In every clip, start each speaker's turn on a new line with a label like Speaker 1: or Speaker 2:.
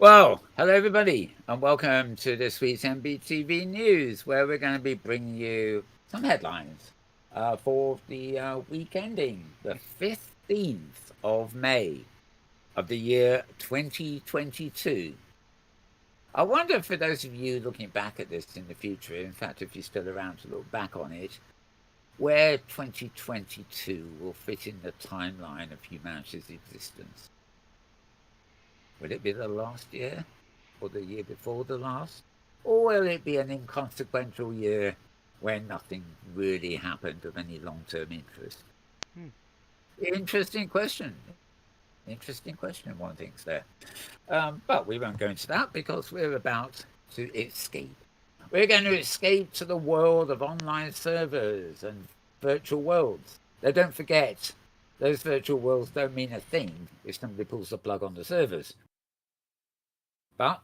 Speaker 1: Well, hello everybody, and welcome to this week's MBTV news, where we're going to be bringing you some headlines for the week ending, the 15th of May of the year 2022. I wonder, for those of you looking back at this in the future, in fact, if you're still around to look back on it, where 2022 will fit in the timeline of humanity's existence. Will it be the last year? Or the year before the last? Or will it be an inconsequential year when nothing really happened of any long-term interest?
Speaker 2: Hmm.
Speaker 1: Interesting question. Interesting question, one thinks there. But we won't go into that because we're about to escape. We're going to escape to the world of online servers and virtual worlds. Now, don't forget, those virtual worlds don't mean a thing if somebody pulls the plug on the servers. But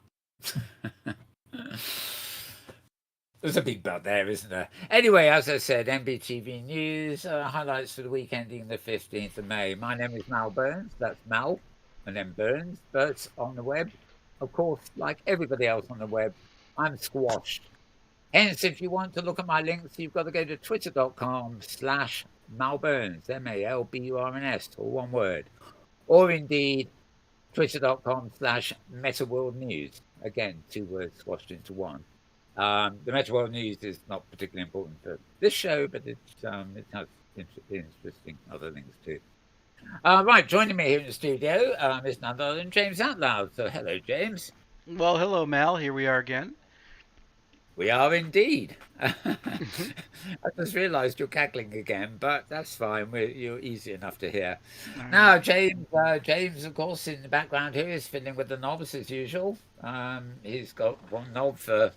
Speaker 1: there's a big but there, isn't there? Anyway, as I said, MBTV News highlights for the week ending the 15th of May. My name is Mal Burns. That's Mal, and then Burns. But on the web, of course, like everybody else on the web, I'm squashed. Hence, if you want to look at my links, you've got to go to twitter.com/Malburns, MALBURNS, all one word. Or indeed, twitter.com/Metaworld News. Again, two words squashed into one. The Metaworld News is not particularly important for this show, but it has interesting other things too. Right, joining me here in the studio is none other than James Atlloud. So, hello, James.
Speaker 2: Well, hello, Mal. Here we are again.
Speaker 1: We are indeed. I
Speaker 2: Mhm.
Speaker 1: just realised you're cackling again, but that's fine. You're easy enough to hear.
Speaker 2: All right.
Speaker 1: Now, James, of course, in the background here is fiddling with the knobs as usual. He's got one knob for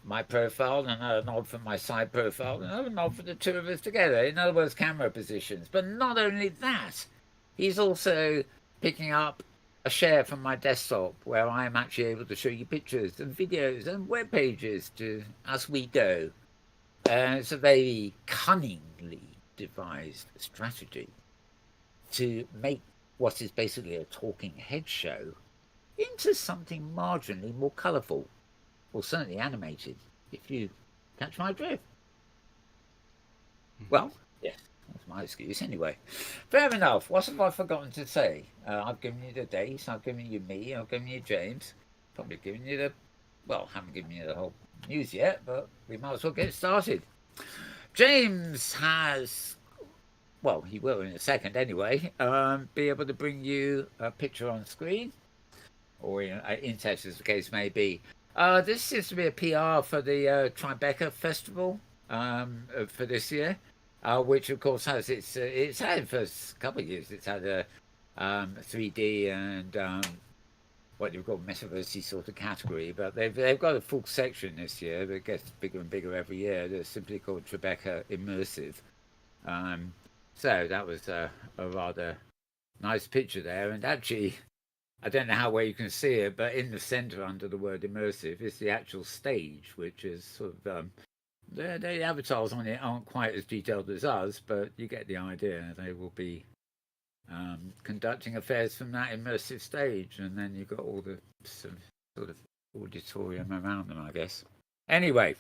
Speaker 1: my profile, another knob for my side profile, another knob for the two of us together. In other words, camera positions. But not only that, he's also picking up a share from my desktop where I am actually able to show you pictures and videos and web pages to as we go. It's a very cunningly devised strategy to make what is basically a talking head show into something marginally more colourful, or certainly animated, if you catch my drift.
Speaker 2: Mhm.
Speaker 1: Well, yes, that's my excuse anyway. Fair enough. What have I forgotten to say? I've given you the dates, I've given you me, I've given you James, probably given you the, well, haven't given you the whole news yet, but we might as well get started. James has, well, he will in a second anyway, be able to bring you a picture on screen, or in text as the case may be. This seems to be a PR for the Tribeca Festival for this year, which of course has it's had for a couple of years. It's had a 3D and what you call metaverse sort of category, but they've got a full section this year that gets bigger and bigger every year. They're simply called Tribeca Immersive. Um, so that was a rather nice picture there, and actually I don't know how well you can see it, but in the centre under the word immersive is the actual stage, which is sort of the avatars on it aren't quite as detailed as us, but you get the idea. They will be conducting affairs from that immersive stage, and then you've got all the sort of auditorium around them, I guess. Anyway,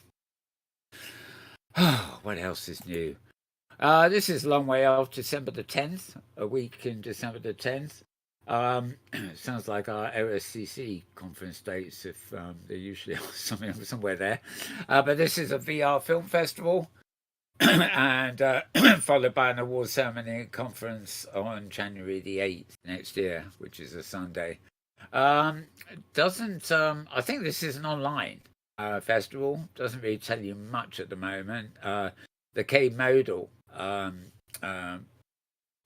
Speaker 1: what else is new? This is a long way off, December the 10th, a week in December the 10th. Sounds like our OSCC conference dates, if they usually are somewhere there. But this is a VR film festival, and followed by an award ceremony and conference on January the 8th next year, which is a Sunday. Doesn't I think this is an online festival? Doesn't really tell you much at the moment. The K modal um,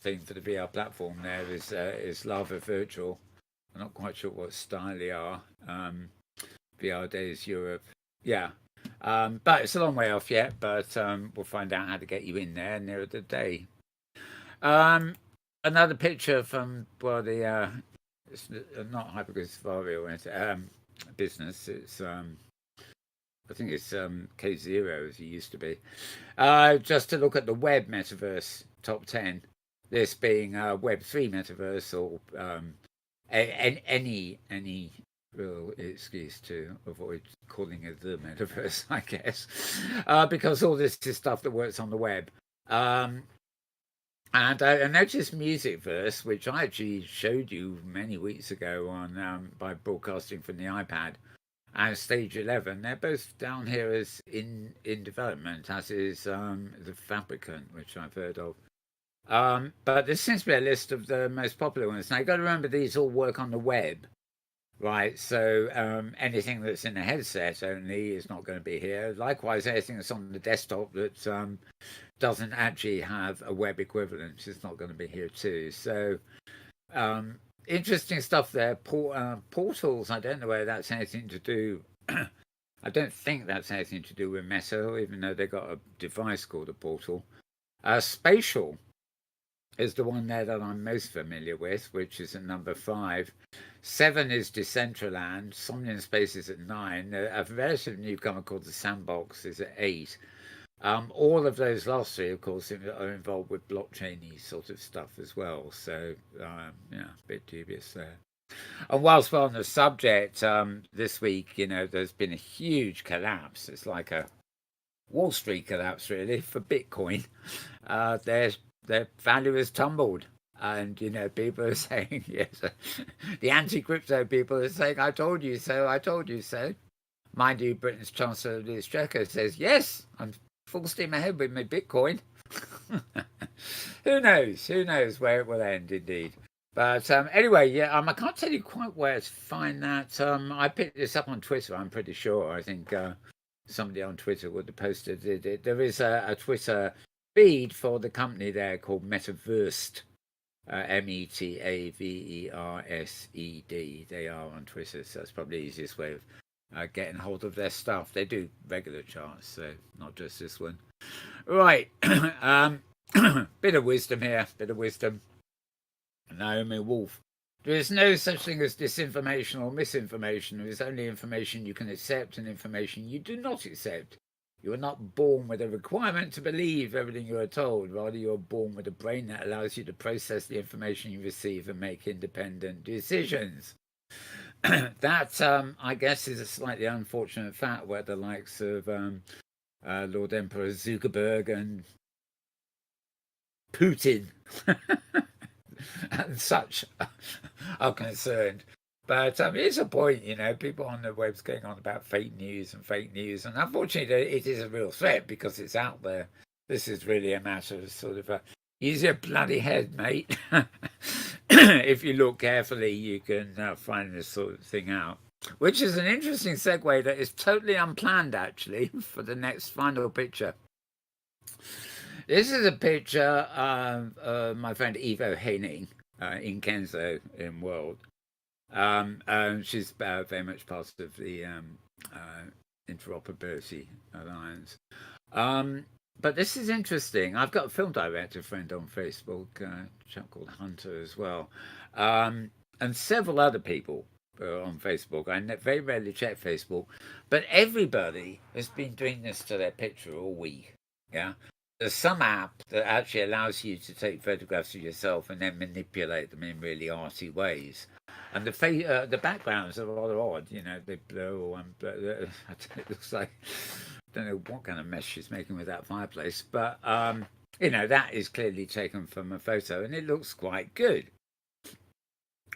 Speaker 1: thing for the VR platform there is Lava Virtual. I'm not quite sure what style they are. VR Days Europe, yeah. But it's a long way off yet. But we'll find out how to get you in there nearer the day. Um, Another picture from well the it's not Hypergraph Safari or business. It's I think it's K0 as it used to be. Just to look at the web metaverse top 10, this being Web3 metaverse or any real excuse to avoid calling it the metaverse, I guess, because all this is stuff that works on the web. And I noticed Musicverse, which I actually showed you many weeks ago on by broadcasting from the iPad, and Stage 11. They're both down here as in development, as is the Fabricant, which I've heard of. But there seems to be a list of the most popular ones. Now, you've got to remember these all work on the web, right? So anything that's in a headset only is not going to be here. Likewise, anything that's on the desktop that doesn't actually have a web equivalent is not going to be here too. So interesting stuff there. Portals, I don't know whether that's anything to do. I don't think that's anything to do with Meta, even though they've got a device called a portal. Spatial is the one there that I'm most familiar with, which is at number 5. 7 is Decentraland. Somnium Space is at 9. A relative newcomer called the Sandbox is at 8. All of those last 3, of course, are involved with blockchain-y sort of stuff as well. So, yeah, a bit dubious there. And whilst we're on the subject, this week, there's been a huge collapse. It's like a Wall Street collapse, really, for Bitcoin. Their value has tumbled. And, people are saying, yes, the anti-crypto people are saying, I told you so, I told you so. Mind you, Britain's Chancellor of the Exchequer says, yes, I'm full steam ahead with my Bitcoin. Who knows? Who knows where it will end, indeed. But anyway, yeah, I can't tell you quite where to find that. I picked this up on Twitter, I'm pretty sure. I think somebody on Twitter would have posted it. There is a Twitter feed for the company there called Metaverse, Metaversed. They are on Twitter, so that's probably the easiest way of getting hold of their stuff. They do regular charts, so not just this one. Right. Bit of wisdom here, bit of wisdom. Naomi Wolf. There is no such thing as disinformation or misinformation. There is only information you can accept and information you do not accept. You are not born with a requirement to believe everything you are told. Rather, you are born with a brain that allows you to process the information you receive and make independent decisions. That, I guess, is a slightly unfortunate fact where the likes of Lord Emperor Zuckerberg and Putin and such are concerned. But it's a point, people on the web's going on about fake news, and unfortunately it is a real threat because it's out there. This is really a matter of sort of use your bloody head, mate. If you look carefully, you can find this sort of thing out. Which is an interesting segue that is totally unplanned, actually, for the next final picture. This is a picture of my friend Evo Henning in Kenzo in World. She's very much part of the Interoperability Alliance. But this is interesting. I've got a film director friend on Facebook, a chap called Hunter as well, and several other people on Facebook. I very rarely check Facebook, but everybody has been doing this to their picture all week. Yeah. There's some app that actually allows you to take photographs of yourself and then manipulate them in really arty ways. And the backgrounds are rather odd, they blow it looks like, I don't know what kind of mess she's making with that fireplace, but that is clearly taken from a photo and it looks quite good.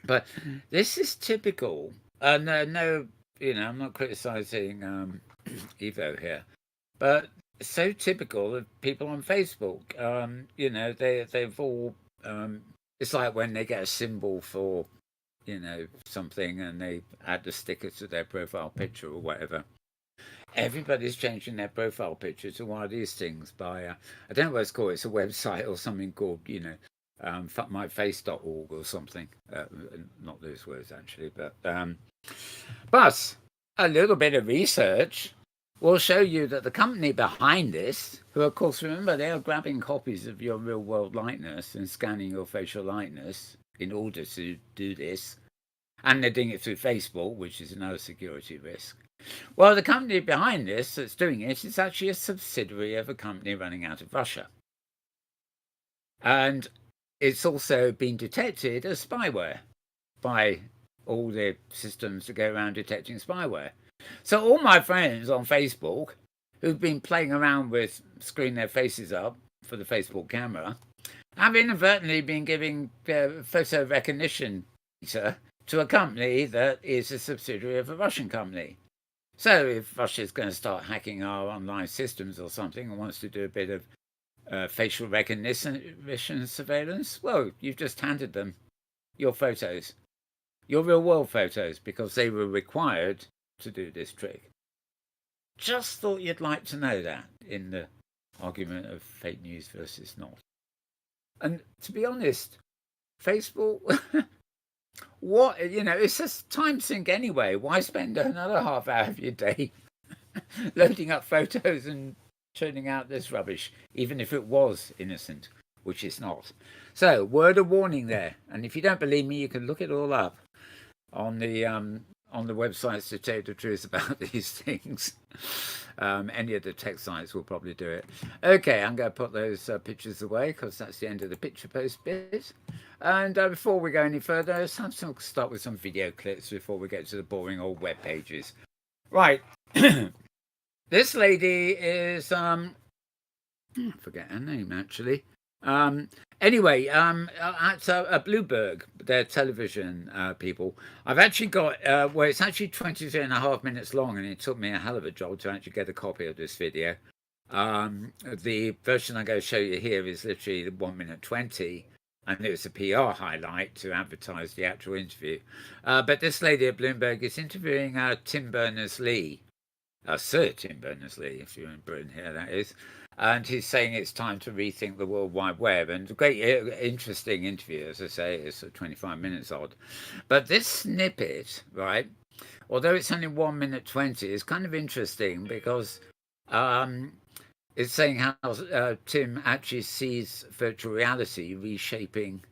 Speaker 1: But this is typical. No, I'm not criticizing Evo here, but so typical of people on Facebook. They've all. It's like when they get a symbol for, something, and they add the sticker to their profile picture or whatever. Everybody's changing their profile picture to one of these things by I don't know what it's called. It's a website or something called fuckmyface.org or something. Not those words actually, but a little bit of research will show you that the company behind this, who of course, remember, they are grabbing copies of your real world likeness and scanning your facial likeness in order to do this, and they're doing it through Facebook, which is another security risk. Well, the company behind this that's doing it is actually a subsidiary of a company running out of Russia. And it's also been detected as spyware by all the systems to go around detecting spyware. So all my friends on Facebook who've been playing around with screwing their faces up for the Facebook camera have inadvertently been giving photo recognition data to a company that is a subsidiary of a Russian company. So if Russia's going to start hacking our online systems or something and wants to do a bit of facial recognition surveillance, well, you've just handed them your photos, your real world photos, because they were required to do this trick. Just thought you'd like to know that in the argument of fake news versus not. And to be honest, Facebook, what, it's just time sink anyway. Why spend another half hour of your day loading up photos and churning out this rubbish, even if it was innocent, which it's not. So, word of warning there. And if you don't believe me, you can look it all up on the websites to tell you the truth about these things. Any of the tech sites will probably do it. Okay, I'm going to put those pictures away because that's the end of the picture post bit. And before we go any further, let's start with some video clips before we get to the boring old web pages. Right. This lady is I forget her name actually. Anyway, at Bloomberg, their television people, I've actually got, well, it's actually 23.5 minutes long, and it took me a hell of a job to actually get a copy of this video. The version I'm going to show you here is literally 1 minute 20, and it was a PR highlight to advertise the actual interview. But this lady at Bloomberg is interviewing Tim Berners-Lee, Sir Tim Berners-Lee, if you're in Britain here, that is. And he's saying it's time to rethink the World Wide Web. And a great, interesting interview, as I say, it's 25 minutes odd. But this snippet, right, although it's only 1 minute 20, is kind of interesting because it's saying how Tim actually sees virtual reality reshaping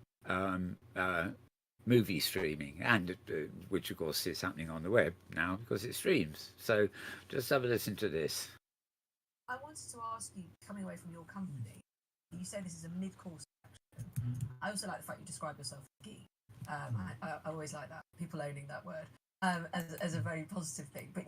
Speaker 1: movie streaming, and which of course is happening on the web now because it streams. So just have a listen to this.
Speaker 3: I wanted to ask you, coming away from your company, you say this is a mid-course action. I also like the fact you describe yourself as a geek. I always like that, people owning that word as a very positive thing. But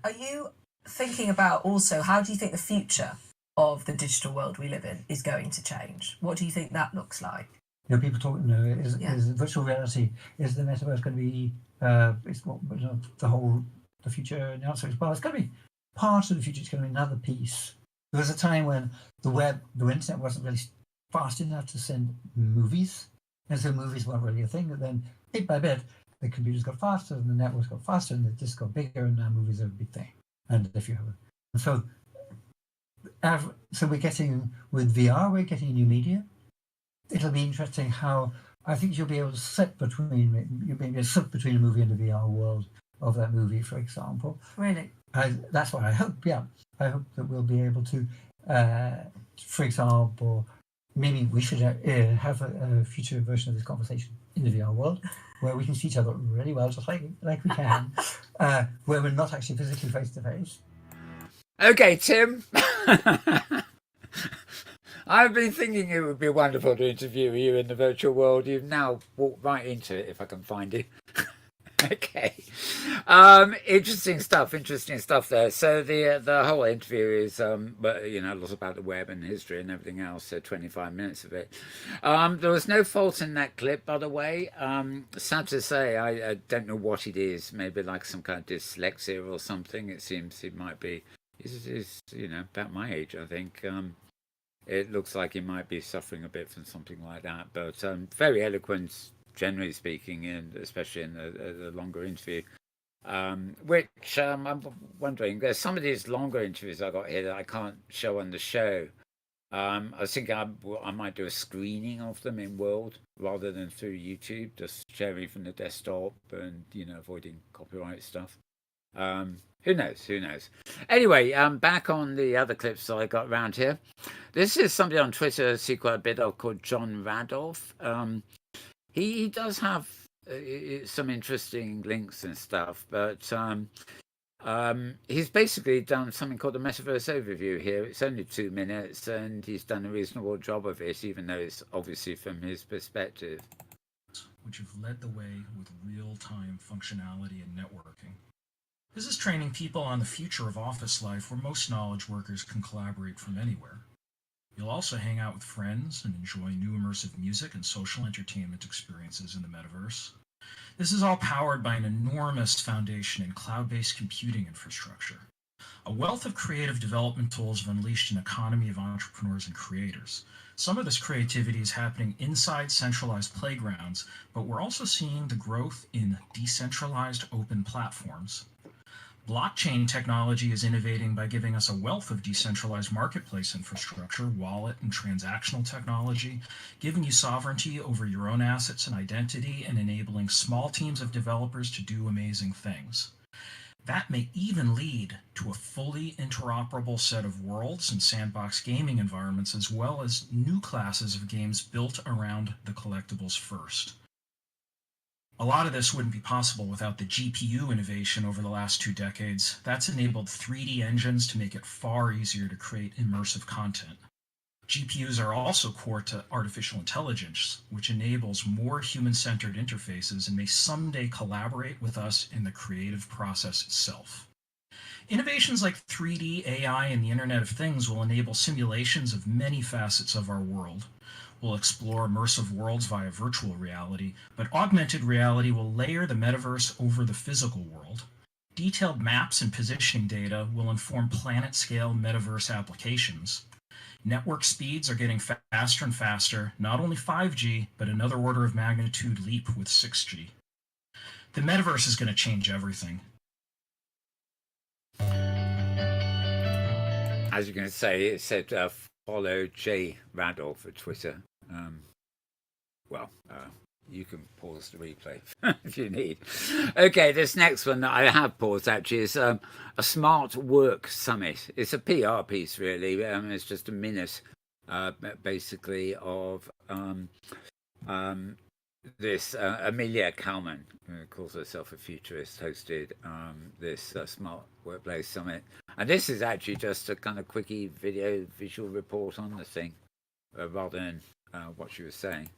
Speaker 3: are you thinking about also, how do you think the future of the digital world we live in is going to change? What do you think that looks like?
Speaker 4: People talk, is virtual reality, is the metaverse going to be, the future? And the answer is, well, it's going to be part of the future. It's going to be another piece. There was a time when the internet wasn't really fast enough to send movies, and so movies weren't really a thing. And then bit by bit, the computers got faster, and the networks got faster, and the discs got bigger, and now movies are a big thing. And if you have so we're getting, with VR, we're getting new media. It'll be interesting how, I think you'll be able to sit between a movie and the VR world of that movie, for example.
Speaker 3: Really?
Speaker 4: That's what I hope, yeah. I hope that we'll be able to, for example, maybe we should have a future version of this conversation in the VR world where we can see each other really well, just like we can, where we're not actually physically face to face.
Speaker 1: Okay, Tim. I've been thinking it would be wonderful to interview you in the virtual world. You've now walked right into it, if I can find it. Okay. Interesting stuff there. So the whole interview is, a lot about the web and history and everything else, so 25 minutes of it. There was no fault in that clip, by the way. Sad to say, I don't know what it is, maybe like some kind of dyslexia or something. It seems it might be, he's about my age, I think. It looks like he might be suffering a bit from something like that, but very eloquent, generally speaking, and especially in the longer interview. Which I'm wondering, there's some of these longer interviews I got here that I can't show on the show. I was thinking I might do a screening of them in World rather than through YouTube, just sharing from the desktop and avoiding copyright stuff. Who knows? Anyway, back on the other clips that I got around here. This is somebody on Twitter I see quite a bit of called John Radolph. He does have some interesting links and stuff, but he's basically done something called the Metaverse Overview here. It's only 2 minutes, and he's done a reasonable job of it, even though it's obviously from his perspective.
Speaker 5: which have led the way with real-time functionality and networking. This is training people on the future of office life where most knowledge workers can collaborate from anywhere. You'll also hang out with friends and enjoy new immersive music and social entertainment experiences in the metaverse. This is all powered by an enormous foundation in cloud-based computing infrastructure. A wealth of creative development tools have unleashed an economy of entrepreneurs and creators. Some of this creativity is happening inside centralized playgrounds, but we're also seeing the growth in decentralized open platforms. Blockchain technology is innovating by giving us a wealth of decentralized marketplace infrastructure, wallet, and transactional technology, giving you sovereignty over your own assets and identity, and enabling small teams of developers to do amazing things. That may even lead to a fully interoperable set of worlds and sandbox gaming environments, as well as new classes of games built around the collectibles first. A lot of this wouldn't be possible without the GPU innovation over the last 2 decades. That's enabled 3D engines to make it far easier to create immersive content. GPUs are also core to artificial intelligence, which enables more human-centered interfaces and may someday collaborate with us in the creative process itself. Innovations like 3D, AI, and the Internet of Things will enable simulations of many facets of our world. We'll explore immersive worlds via virtual reality, but augmented reality will layer the metaverse over the physical world. Detailed maps and positioning data will inform planet-scale metaverse applications. Network speeds are getting faster and faster, not only 5G, but another order of magnitude leap with 6G. The metaverse is going to change everything.
Speaker 1: As you can say, it said follow J Randall for Twitter. You can pause the replay if you need. Okay, this next one that I have paused actually is a smart work summit. It's a PR piece really. It's just a minute basically of this Amelia Kalman, who calls herself a futurist, hosted this smart workplace summit. And this is actually just a kind of quickie visual report on the thing rather than what she was saying.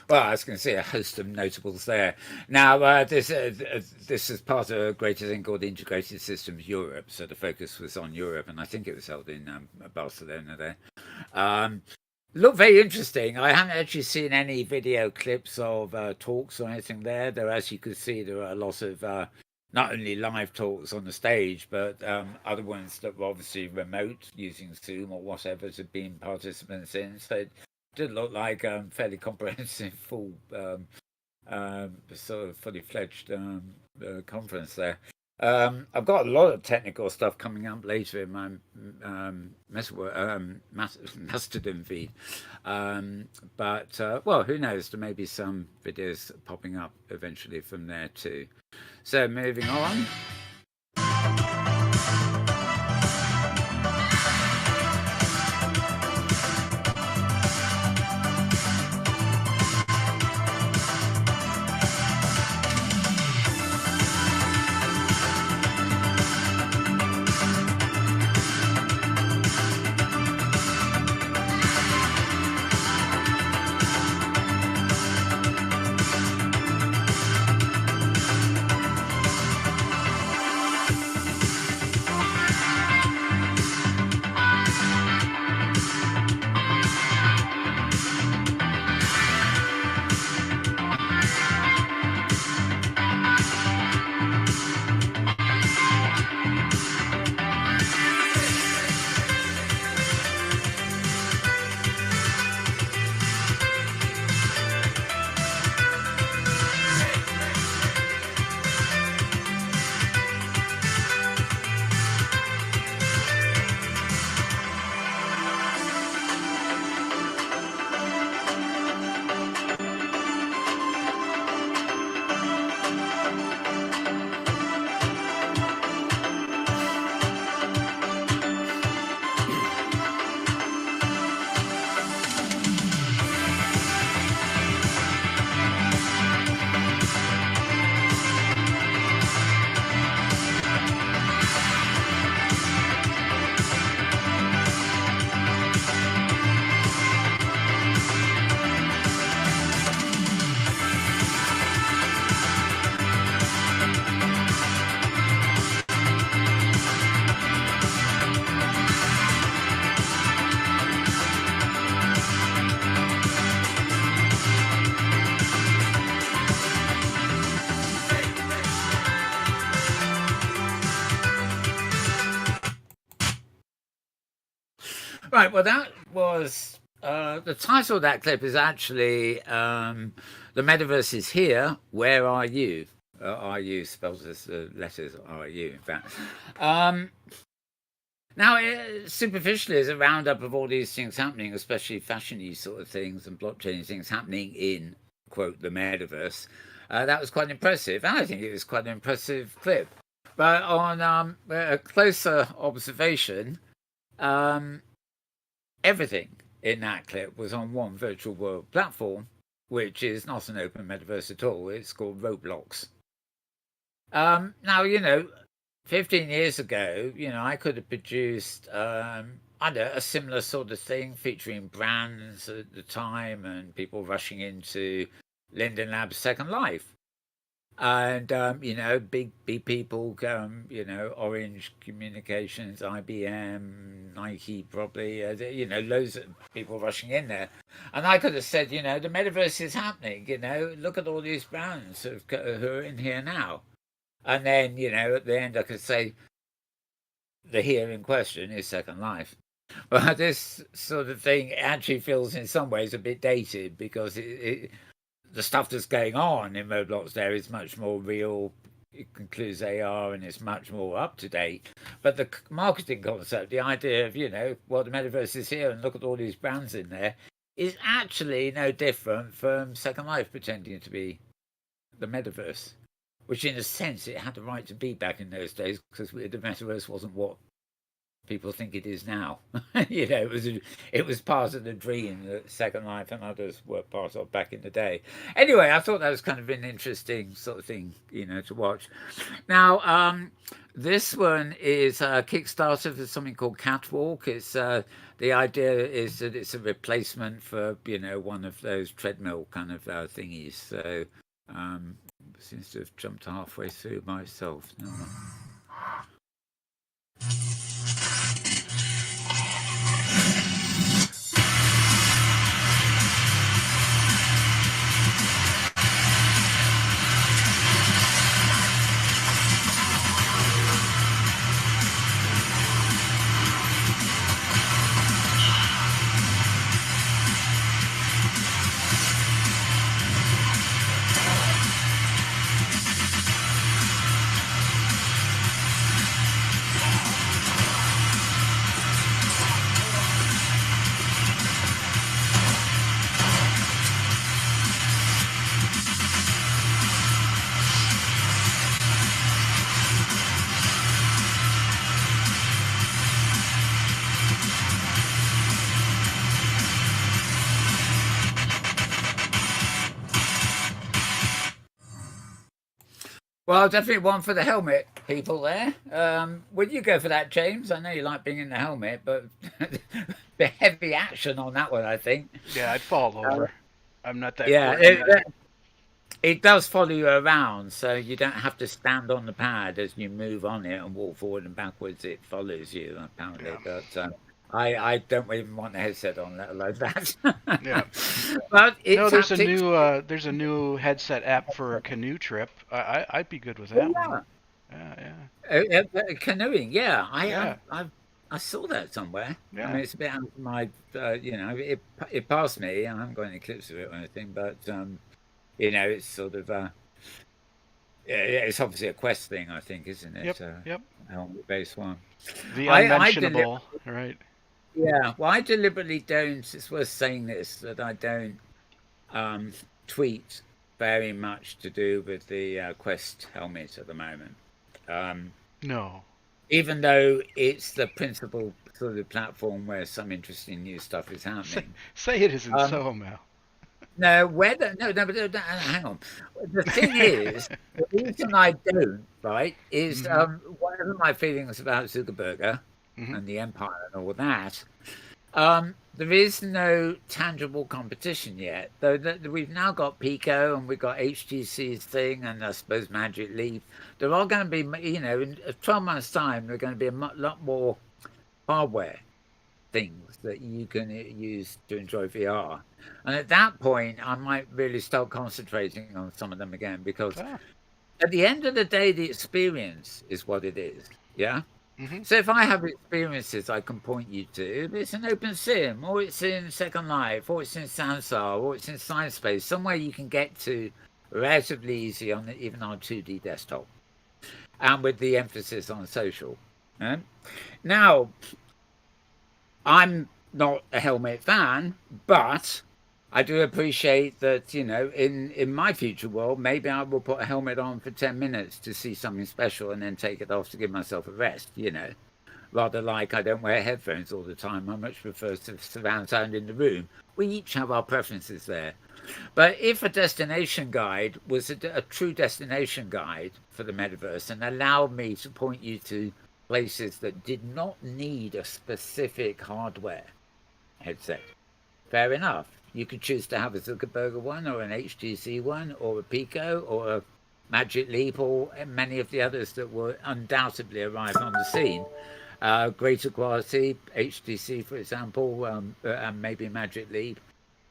Speaker 1: Well, I was going to say a host of notables there. Now, this is part of a greater thing called Integrated Systems Europe, so the focus was on Europe, and I think it was held in Barcelona there. Looked very interesting. I haven't actually seen any video clips of talks or anything there, though as you could see, there are a lot of not only live talks on the stage, but other ones that were obviously remote using Zoom or whatever to being participants in. So it did look like fairly comprehensive, full, sort of fully fledged conference there. I've got a lot of technical stuff coming up later in my Mastodon feed. Well, who knows? There may be some videos popping up eventually from there too. So moving on. Right. Well, that was the title of that clip is actually "The Metaverse is Here. Where are you?" Are you spells as the letters are you? In fact. Now, superficially, is a roundup of all these things happening, especially fashion-y sort of things and blockchain things happening in, quote, the metaverse. That was quite impressive. And I think it was quite an impressive clip. But on a closer observation, everything in that clip was on one virtual world platform, which is not an open metaverse at all. It's called Roblox. Now, 15 years ago, I could have produced, I don't know, a similar sort of thing featuring brands at the time and people rushing into Linden Lab's Second Life. And, big people, Orange Communications, IBM, Nike, probably, loads of people rushing in there. And I could have said, the metaverse is happening, look at all these brands who are in here now. And then, at the end, I could say the here in question is Second Life. But this sort of thing actually feels in some ways a bit dated because the stuff that's going on in Roblox there is much more real. It includes AR and it's much more up to date. But the marketing concept, the idea of, the metaverse is here and look at all these brands in there, is actually no different from Second Life pretending to be the metaverse. Which, in a sense, it had the right to be back in those days because the metaverse wasn't what people think it is now. It was part of the dream that Second Life and others were part of back in the day. Anyway, I thought that was kind of an interesting sort of thing, to watch. Now, this one is a Kickstarter for something called Catwalk. It's the idea is that it's a replacement for one of those treadmill kind of thingies. So. Seems to have jumped halfway through myself. No. Well, definitely one for the helmet people there. Would you go for that, James? I know you like being in the helmet, but the heavy action on that one, I think.
Speaker 2: Yeah, I'd fall over. I'm not that.
Speaker 1: Yeah, it does follow you around, so you don't have to stand on the pad as you move on it and walk forward and backwards. It follows you, apparently. Yeah. But I don't even want the headset on, let alone that.
Speaker 2: Yeah.
Speaker 1: But
Speaker 2: no, there's a new headset app for a canoe trip. I'd be good with that one.
Speaker 1: Yeah. Canoeing, yeah. I saw that somewhere.
Speaker 2: Yeah.
Speaker 1: I mean, it's a bit out of my, it passed me. I haven't got any clips of it or anything, but it's sort of it's obviously a Quest thing, I think, isn't it?
Speaker 2: Yep.
Speaker 1: Helmet-based one.
Speaker 2: The unmentionable, right?
Speaker 1: Yeah. Well, I deliberately don't. It's worth saying this that I don't tweet very much to do with the Quest helmet at the moment.
Speaker 2: No.
Speaker 1: Even though it's the principal sort of platform where some interesting new stuff is happening.
Speaker 2: Say it isn't so, Mal.
Speaker 1: No, but hang on. The thing is, the reason I don't, right, is whatever my feelings about Zuckerberg and the empire and all that, there is no tangible competition yet. Though we've now got Pico and we've got HTC's thing and I suppose Magic Leap. There are going to be, in 12 months' time, there are going to be a lot more hardware things that you can use to enjoy VR. And at that point, I might really start concentrating on some of them again because at the end of the day, the experience is what it is. Yeah. So if I have experiences I can point you to, if it's an open sim, or it's in Second Life, or it's in Sansar, or it's in Science Space, somewhere you can get to relatively easy on even on 2D desktop, and with the emphasis on social. Now, I'm not a helmet fan, but I do appreciate that, you know, in my future world, maybe I will put a helmet on for 10 minutes to see something special and then take it off to give myself a rest, you know. Rather like I don't wear headphones all the time. I much prefer surround sound in the room. We each have our preferences there. But if a destination guide was a true destination guide for the metaverse and allowed me to point you to places that did not need a specific hardware headset, fair enough. You could choose to have a Zuckerberg one or an HTC one or a Pico or a Magic Leap or many of the others that will undoubtedly arrive on the scene. Greater quality, HTC for example, and maybe Magic Leap.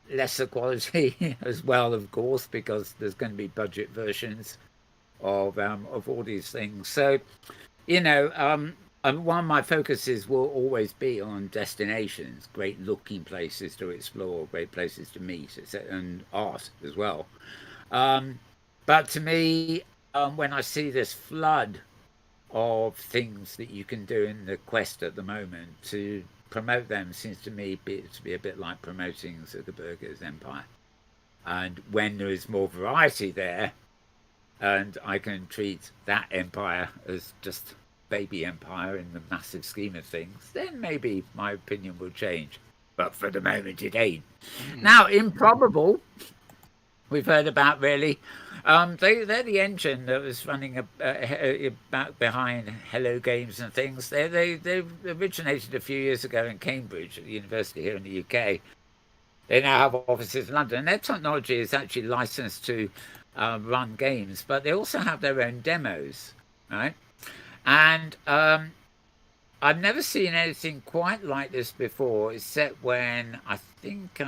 Speaker 1: Lesser quality as well, of course, because there's going to be budget versions of all these things. So, you know, one of my focuses will always be on destinations, great looking places to explore, great places to meet, etc., and art as well. But to me, when I see this flood of things that you can do in the Quest at the moment, to promote them seems to me to be a bit like promoting Zuckerberg's empire. And when there is more variety there, and I can treat that empire as just baby empire in the massive scheme of things, then maybe my opinion will change. But for the moment, it ain't. Now, Improbable, we've heard about really. They're the engine that was running back behind Hello Games and things. They originated a few years ago in Cambridge at the university here in the UK. They now have offices in London. And their technology is actually licensed to run games, but they also have their own demos, right? And I've never seen anything quite like this before, except when I think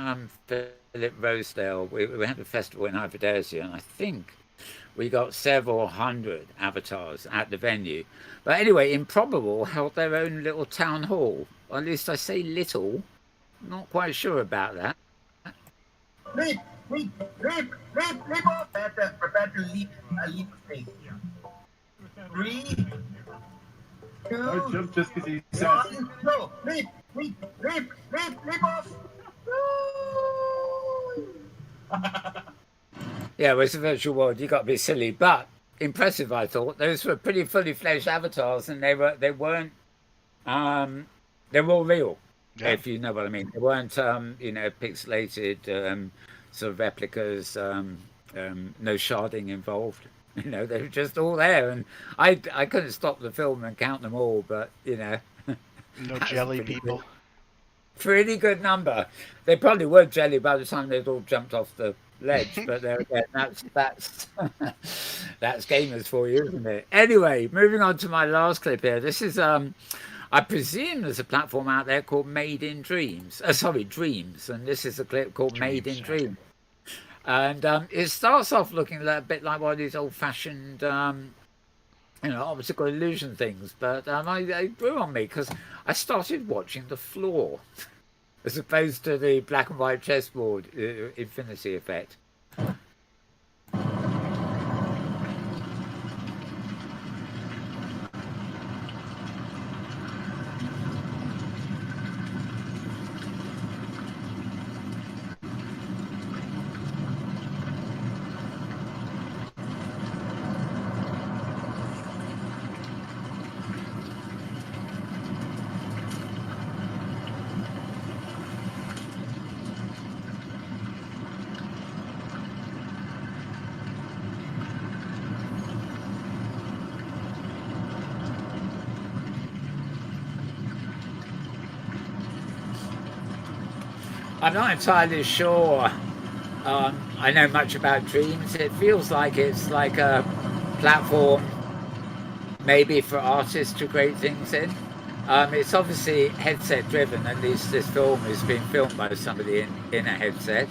Speaker 1: Philip Rosedale, we had a festival in High Fidelity, and I think we got several hundred avatars at the venue. But anyway, Improbable held their own little town hall. Or at least I say little. Not quite sure about that.
Speaker 6: Leap off. Prepare to leap a leap of faith. 3, 2,
Speaker 7: Jump just because he says.
Speaker 6: 1, no, leap off.
Speaker 1: Yeah, well, it's a virtual world. You got to be silly, but impressive. I thought those were pretty fully fledged avatars, and they weren't. They were all real, if you know what I mean. They weren't, pixelated sort of replicas. No sharding involved. You know, they were just all there, and I couldn't stop the film and count them all, but you know,
Speaker 2: no jelly people.
Speaker 1: Pretty good number. They probably were jelly by the time they'd all jumped off the ledge, but there again, that's gamers for you, isn't it? Anyway, moving on to my last clip here. This is I presume there's a platform out there called Made in Dreams. Dreams, and this is a clip called Made in Dreams. And it starts off looking a bit like one of these old-fashioned, optical illusion things. But it grew on me because I started watching the floor as opposed to the black and white chessboard infinity effect. I'm not entirely sure I know much about Dreams. It feels like it's like a platform maybe for artists to create things in. It's obviously headset driven, at least this film has been filmed by somebody in a headset.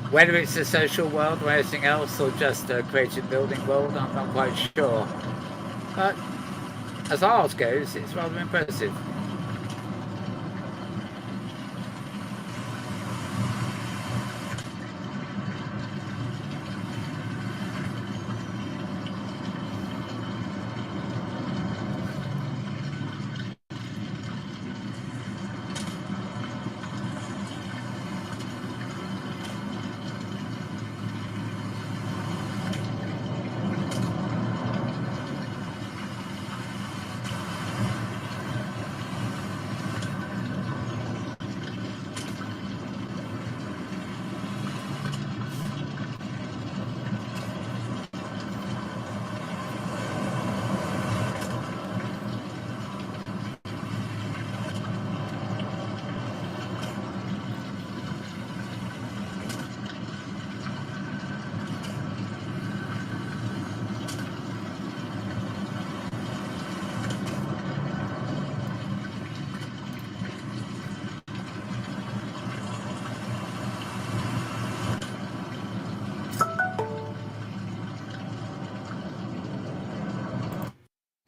Speaker 1: Whether it's a social world or anything else or just a creative building world, I'm not quite sure. But as art goes, it's rather impressive.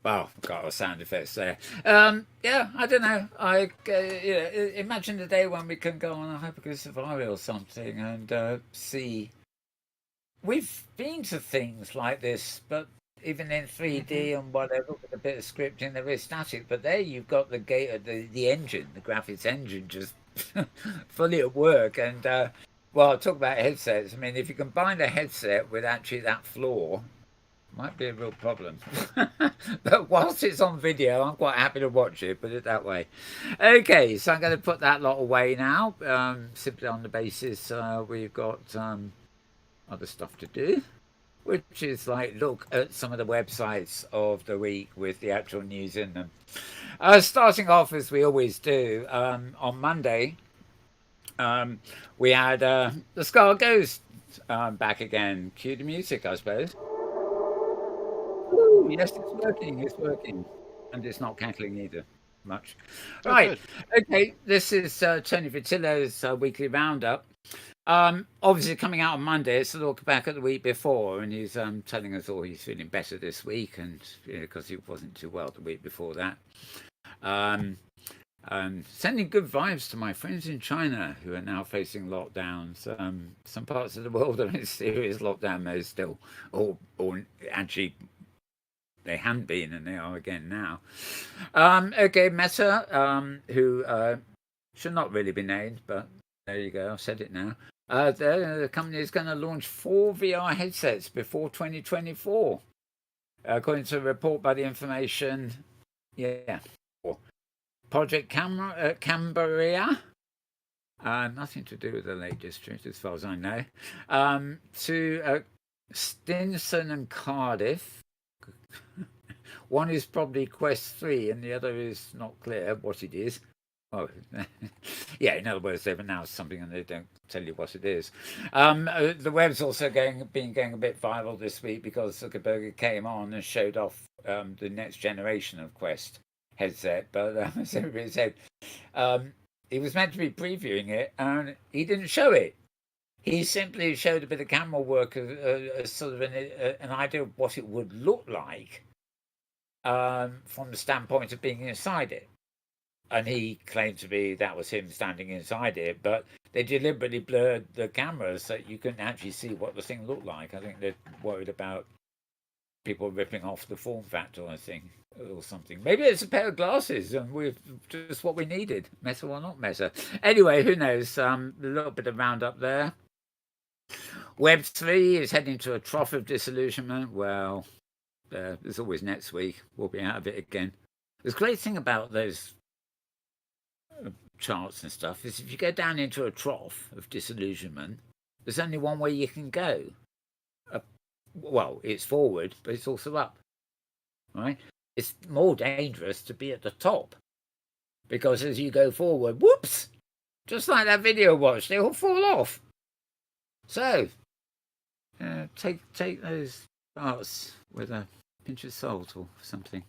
Speaker 1: Wow, got our sound effects there. Yeah, I don't know. Imagine the day when we can go on a hypercar safari or something and see. We've been to things like this, but even in 3D and whatever, with a bit of scripting, they're very static. But there you've got the engine, the graphics engine, just fully at work. And well, talk about headsets. I mean, if you combine a headset with actually that floor, might be a real problem. But whilst it's on video, I'm quite happy to watch it, put it that way. Okay, so I'm going to put that lot away now, simply on the basis we've got other stuff to do, which is like look at some of the websites of the week with the actual news in them. Starting off, as we always do, on Monday, we had the Scar Ghost back again. Cue the music, I suppose. Ooh, yes, it's working. And it's not cackling either much. Right, okay, this is Tony Portillo's weekly roundup. Obviously coming out on Monday, it's a look back at the week before, and he's telling us all he's feeling better this week, and because he wasn't too well the week before that. Sending good vibes to my friends in China who are now facing lockdowns. Some parts of the world are in serious lockdown mode still, or actually they hadn't been and they are again now. Okay, Meta, who should not really be named, but there you go, I've said it now. The company is going to launch 4 VR headsets before 2024, according to a report by the Information. Yeah, Project Canberra. Nothing to do with the Lake District, as far as I know. To Stinson and Cardiff. One is probably Quest 3 and the other is not clear what it is. Oh, yeah, in other words, they've announced something and they don't tell you what it is. The web's also been going a bit viral this week because Zuckerberg came on and showed off the next generation of Quest headset. But as everybody said, he was meant to be previewing it and he didn't show it. He simply showed a bit of camera work, sort of an idea of what it would look like from the standpoint of being inside it. And he claimed to be that was him standing inside it, but they deliberately blurred the camera so you couldn't actually see what the thing looked like. I think they're worried about people ripping off the form factor, I think, or something. Maybe it's a pair of glasses and we've just what we needed, Meta or not Meta. Anyway, who knows? A little bit of roundup there. Web3 is heading to a trough of disillusionment. Well, there's always next week. We'll be out of it again. The great thing about those charts and stuff is if you go down into a trough of disillusionment, there's only one way you can go. Well, it's forward, but it's also up. Right? It's more dangerous to be at the top because as you go forward, whoops, just like that video I watched, they all fall off. So take those parts with a pinch of salt or something.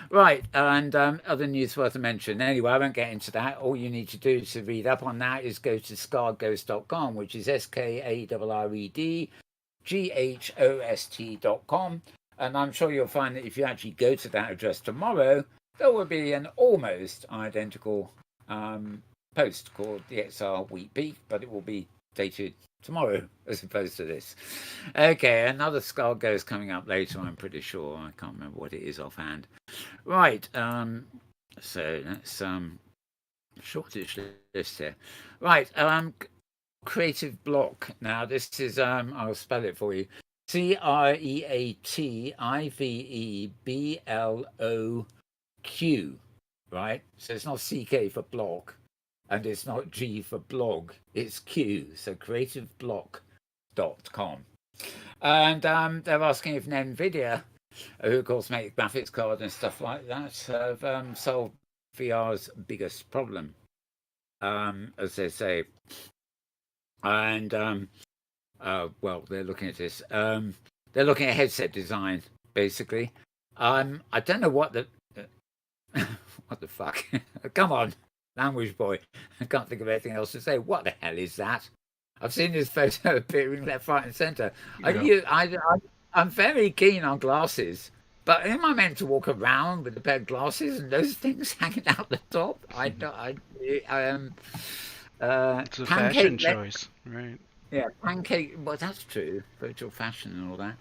Speaker 1: Right, and other news worth a mention. Anyway, I won't get into that. All you need to do to read up on that is go to scaredghost.com, which is SKARREDGHOST.com. And I'm sure you'll find that if you actually go to that address tomorrow, there will be an almost identical post called the XR Wheat Beef, but it will be dated tomorrow as opposed to this. Okay, another Skull Ghost coming up later, I'm pretty sure. I can't remember what it is offhand. Right, so that's shortish list here. Right, creative block. Now this is I'll spell it for you. CREATIVEBLOQ. Right? So it's not CK for block and it's not G for blog, it's Q. So creativeblock.com. And they're asking if NVIDIA, who of course make graphics cards and stuff like that, have solved VR's biggest problem, as they say. And well, they're looking at this. They're looking at headset design, basically. I don't know what the what the fuck. Come on, language boy. I can't think of anything else to say. What the hell is that? I've seen this photo appearing left, right, and centre. I'm very keen on glasses, but am I meant to walk around with a pair of glasses and those things hanging out the top?
Speaker 2: It's a fashion choice, right?
Speaker 1: Yeah, pancake. Well, that's true. Virtual fashion and all that.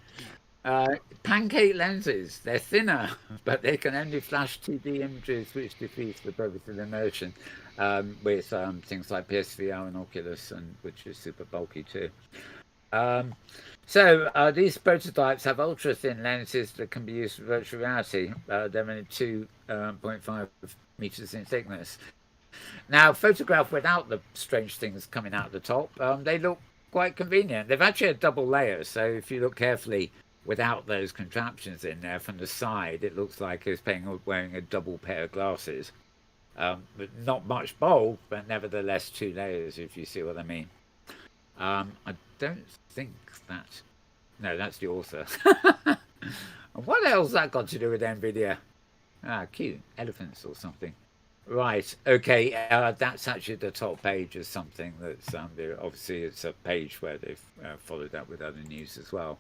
Speaker 1: Pancake lenses. They're thinner, but they can only flash 2D images, which defeats the purpose of immersion. With things like PSVR and Oculus, and which is super bulky too. So these prototypes have ultra thin lenses that can be used for virtual reality. They're only 2.5 meters in thickness. Now, photographed without the strange things coming out the top, they look quite convenient. They've actually a double layer, so if you look carefully without those contraptions in there from the side, it looks like he's wearing a double pair of glasses. But not much bulk, but nevertheless 2 layers, if you see what I mean. I don't think that... No, that's the author. What else that got to do with NVIDIA? Ah, cute. Elephants or something. Right, okay, that's actually the top page of something that's obviously it's a page where they've followed up with other news as well.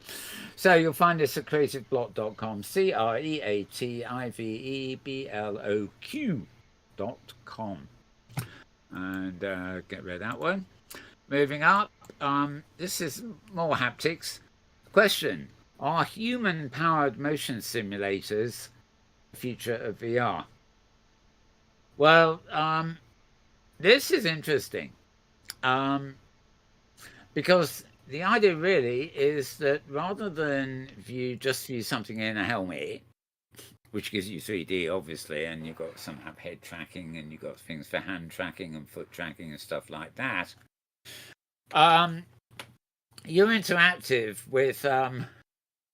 Speaker 1: So you'll find this at creativeblock.com, creativebloq.com, and get rid of that one. Moving up, this is more haptics. Question: are human-powered motion simulators the future of VR? Well, this is interesting, because the idea really is that rather than just view something in a helmet, which gives you 3D obviously, and you've got some head tracking, and you've got things for hand tracking and foot tracking and stuff like that, you're interactive with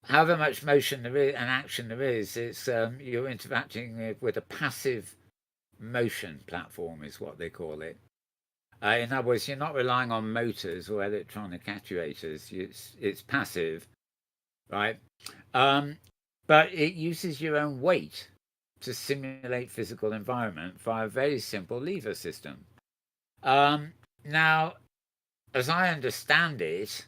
Speaker 1: however much motion there is and action there is. It's you're interacting with a passive motion platform is what they call it. In other words, you're not relying on motors or electronic actuators. It's passive, right? But it uses your own weight to simulate physical environment via a very simple lever system. Now, as I understand it,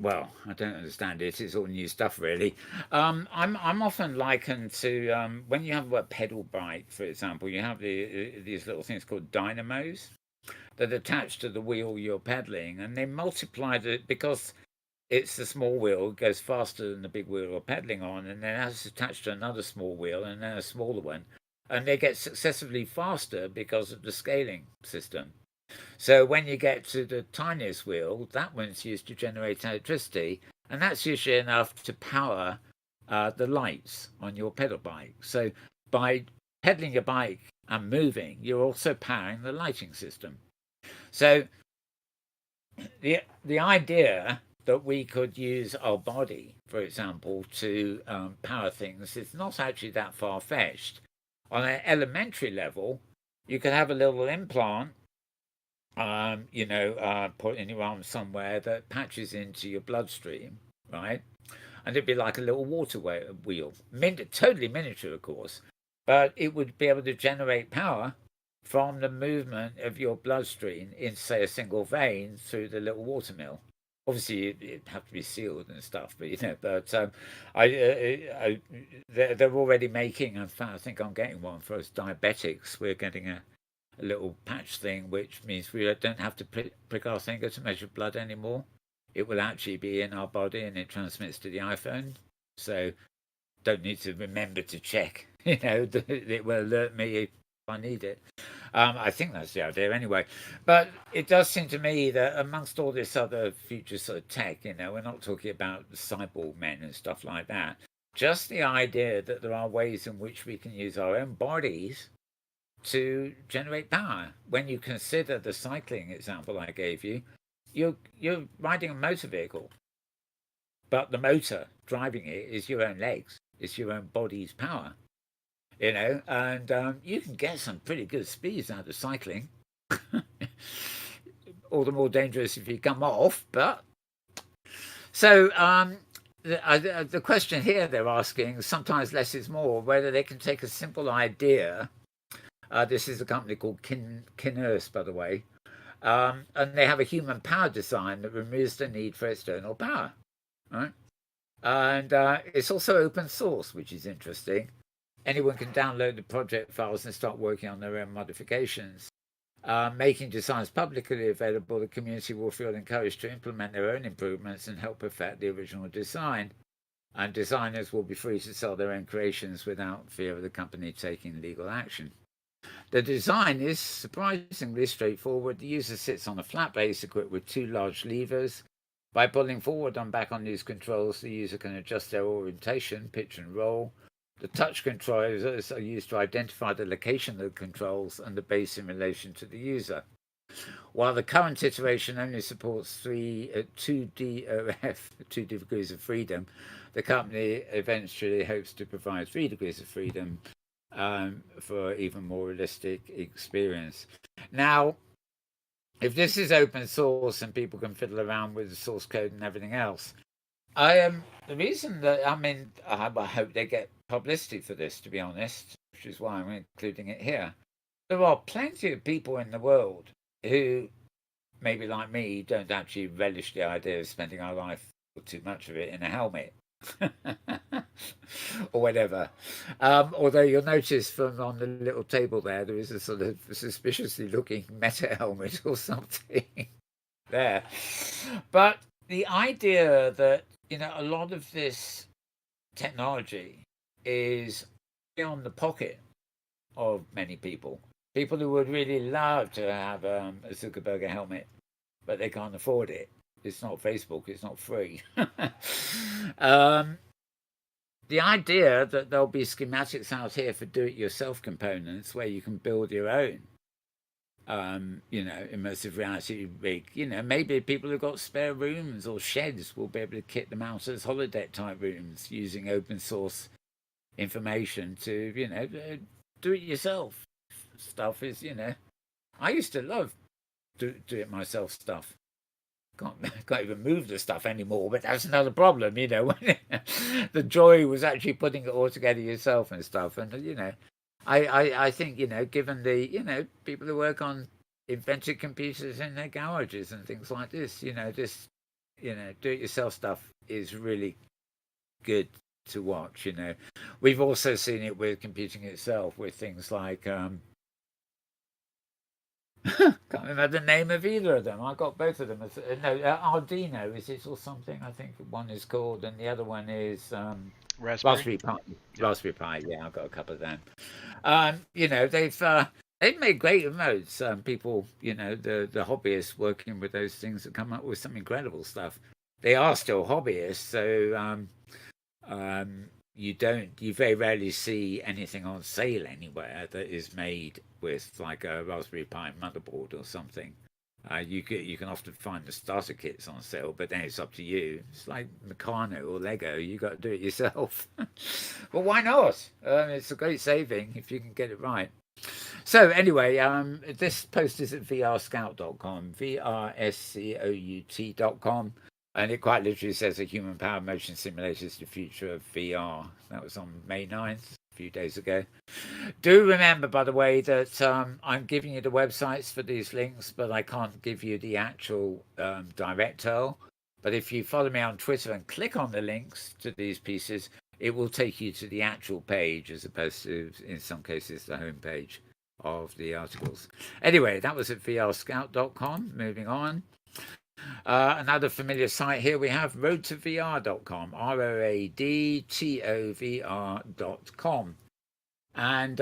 Speaker 1: well, I don't understand it. It's all new stuff, really. I'm often likened to when you have a pedal bike, for example. You have these little things called dynamos that attach to the wheel you're pedaling, and they multiply because it's the small wheel, it goes faster than the big wheel you're pedaling on, and then it's attached to another small wheel and then a smaller one, and they get successively faster because of the scaling system. So when you get to the tiniest wheel, that one's used to generate electricity, and that's usually enough to power the lights on your pedal bike. So by pedaling your bike and moving, you're also powering the lighting system. So the idea that we could use our body, for example, to power things is not actually that far-fetched. On an elementary level, you could have a little implant put in your arm somewhere that patches into your bloodstream, right? And it'd be like a little water wheel, totally miniature, of course, but it would be able to generate power from the movement of your bloodstream in, say, a single vein through the little water mill. Obviously, it'd have to be sealed and stuff, but but they're already making. In fact, I think I'm getting one for us diabetics. We're getting a little patch thing, which means we don't have to prick our finger to measure blood anymore. It will actually be in our body and it transmits to the iPhone. So don't need to remember to check. It will alert me if I need it. I think that's the idea anyway. But it does seem to me that amongst all this other future sort of tech, we're not talking about cyborg men and stuff like that. Just the idea that there are ways in which we can use our own bodies to generate power. When you consider the cycling example I gave you, you're riding a motor vehicle, but the motor driving it is your own legs. It's your own body's power. And you can get some pretty good speeds out of cycling. All the more dangerous if you come off. But so the question here they're asking, sometimes less is more, whether they can take a simple idea. This is a company called Kinurse, by the way, and they have a human power design that removes the need for external power, right? And it's also open source, which is interesting. Anyone can download the project files and start working on their own modifications. Making designs publicly available, the community will feel encouraged to implement their own improvements and help perfect the original design. And designers will be free to sell their own creations without fear of the company taking legal action. The design is surprisingly straightforward. The user sits on a flat base equipped with two large levers. By pulling forward and back on these controls, the user can adjust their orientation, pitch and roll. The touch controllers are used to identify the location of the controls and the base in relation to the user. While the current iteration only supports 2 degrees of freedom, the company eventually hopes to provide 3 degrees of freedom for even more realistic experience. Now, if this is open source and people can fiddle around with the source code and everything else, the reason that I hope they get publicity for this, to be honest, which is why I'm including it here. There are plenty of people in the world who, maybe like me, don't actually relish the idea of spending our life, or too much of it, in a helmet. Or whatever. Although you'll notice from on the little table there is a sort of suspiciously looking Meta helmet or something there. But the idea that a lot of this technology is beyond the pocket of many people who would really love to have a Zuckerberg helmet, but they can't afford it. It's not Facebook, it's not free. The idea that there'll be schematics out here for do-it-yourself components where you can build your own, immersive reality rig. Maybe people who've got spare rooms or sheds will be able to kit them out as holodeck type rooms using open source information to, do-it-yourself stuff is, I used to love do-it-myself stuff. Can't even move the stuff anymore, but that's another problem, The joy was actually putting it all together yourself and stuff. And, I think, given the, people who work on invented computers in their garages and things like this, do-it-yourself stuff is really good to watch, We've also seen it with computing itself, with things like... can't remember the name of either of them. I got both of them. Arduino is it or something? I think one is called, and the other one is Raspberry Pi. Raspberry Pi. Yeah, I've got a couple of them. They've made great remotes. People, the hobbyists working with those things have come up with some incredible stuff. They are still hobbyists, so you very rarely see anything on sale anywhere that is made with like a Raspberry Pi motherboard or something. You can often find the starter kits on sale, but then it's up to you. It's like Meccano or Lego. You got to do it yourself. Well, why not? It's a great saving if you can get it right. So anyway, this post is at vrscout.com, vrscout.com. And it quite literally says a human powered motion simulator is the future of VR. That was on May 9th, a few days ago. Do remember, by the way, that I'm giving you the websites for these links, but I can't give you the actual direct URL. But if you follow me on Twitter and click on the links to these pieces, it will take you to the actual page as opposed to, in some cases, the home page of the articles. Anyway, that was at vrscout.com. Moving on. Another familiar site here we have roadtovr.com, ROADTOVR.com. And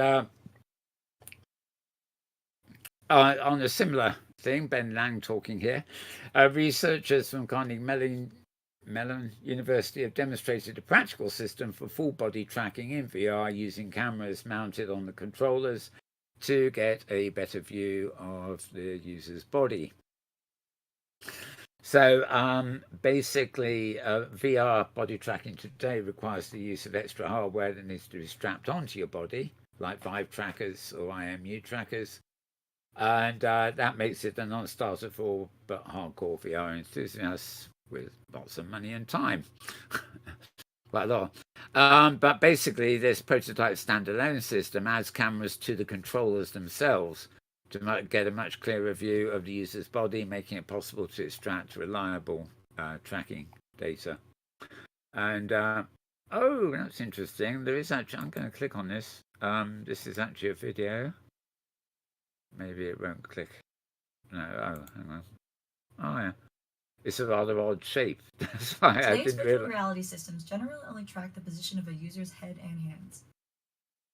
Speaker 1: on a similar thing, Ben Lang talking here, researchers from Carnegie Mellon University have demonstrated a practical system for full body tracking in VR using cameras mounted on the controllers to get a better view of the user's body. So basically, VR body tracking today requires the use of extra hardware that needs to be strapped onto your body, like Vive trackers or IMU trackers. And that makes it a non-starter for all but hardcore VR enthusiasts with lots of money and time. Quite a lot. But basically, this prototype standalone system adds cameras to the controllers themselves to get a much clearer view of the user's body, making it possible to extract reliable tracking data. And oh, that's interesting. There is actually, I'm going to click on this. This is actually a video. Maybe it won't click. No, oh, hang on. Oh, yeah. It's a rather odd shape. That's why I
Speaker 3: Today's
Speaker 1: didn't
Speaker 3: virtual
Speaker 1: realize.
Speaker 3: reality systems generally only track the position of a user's head and hands.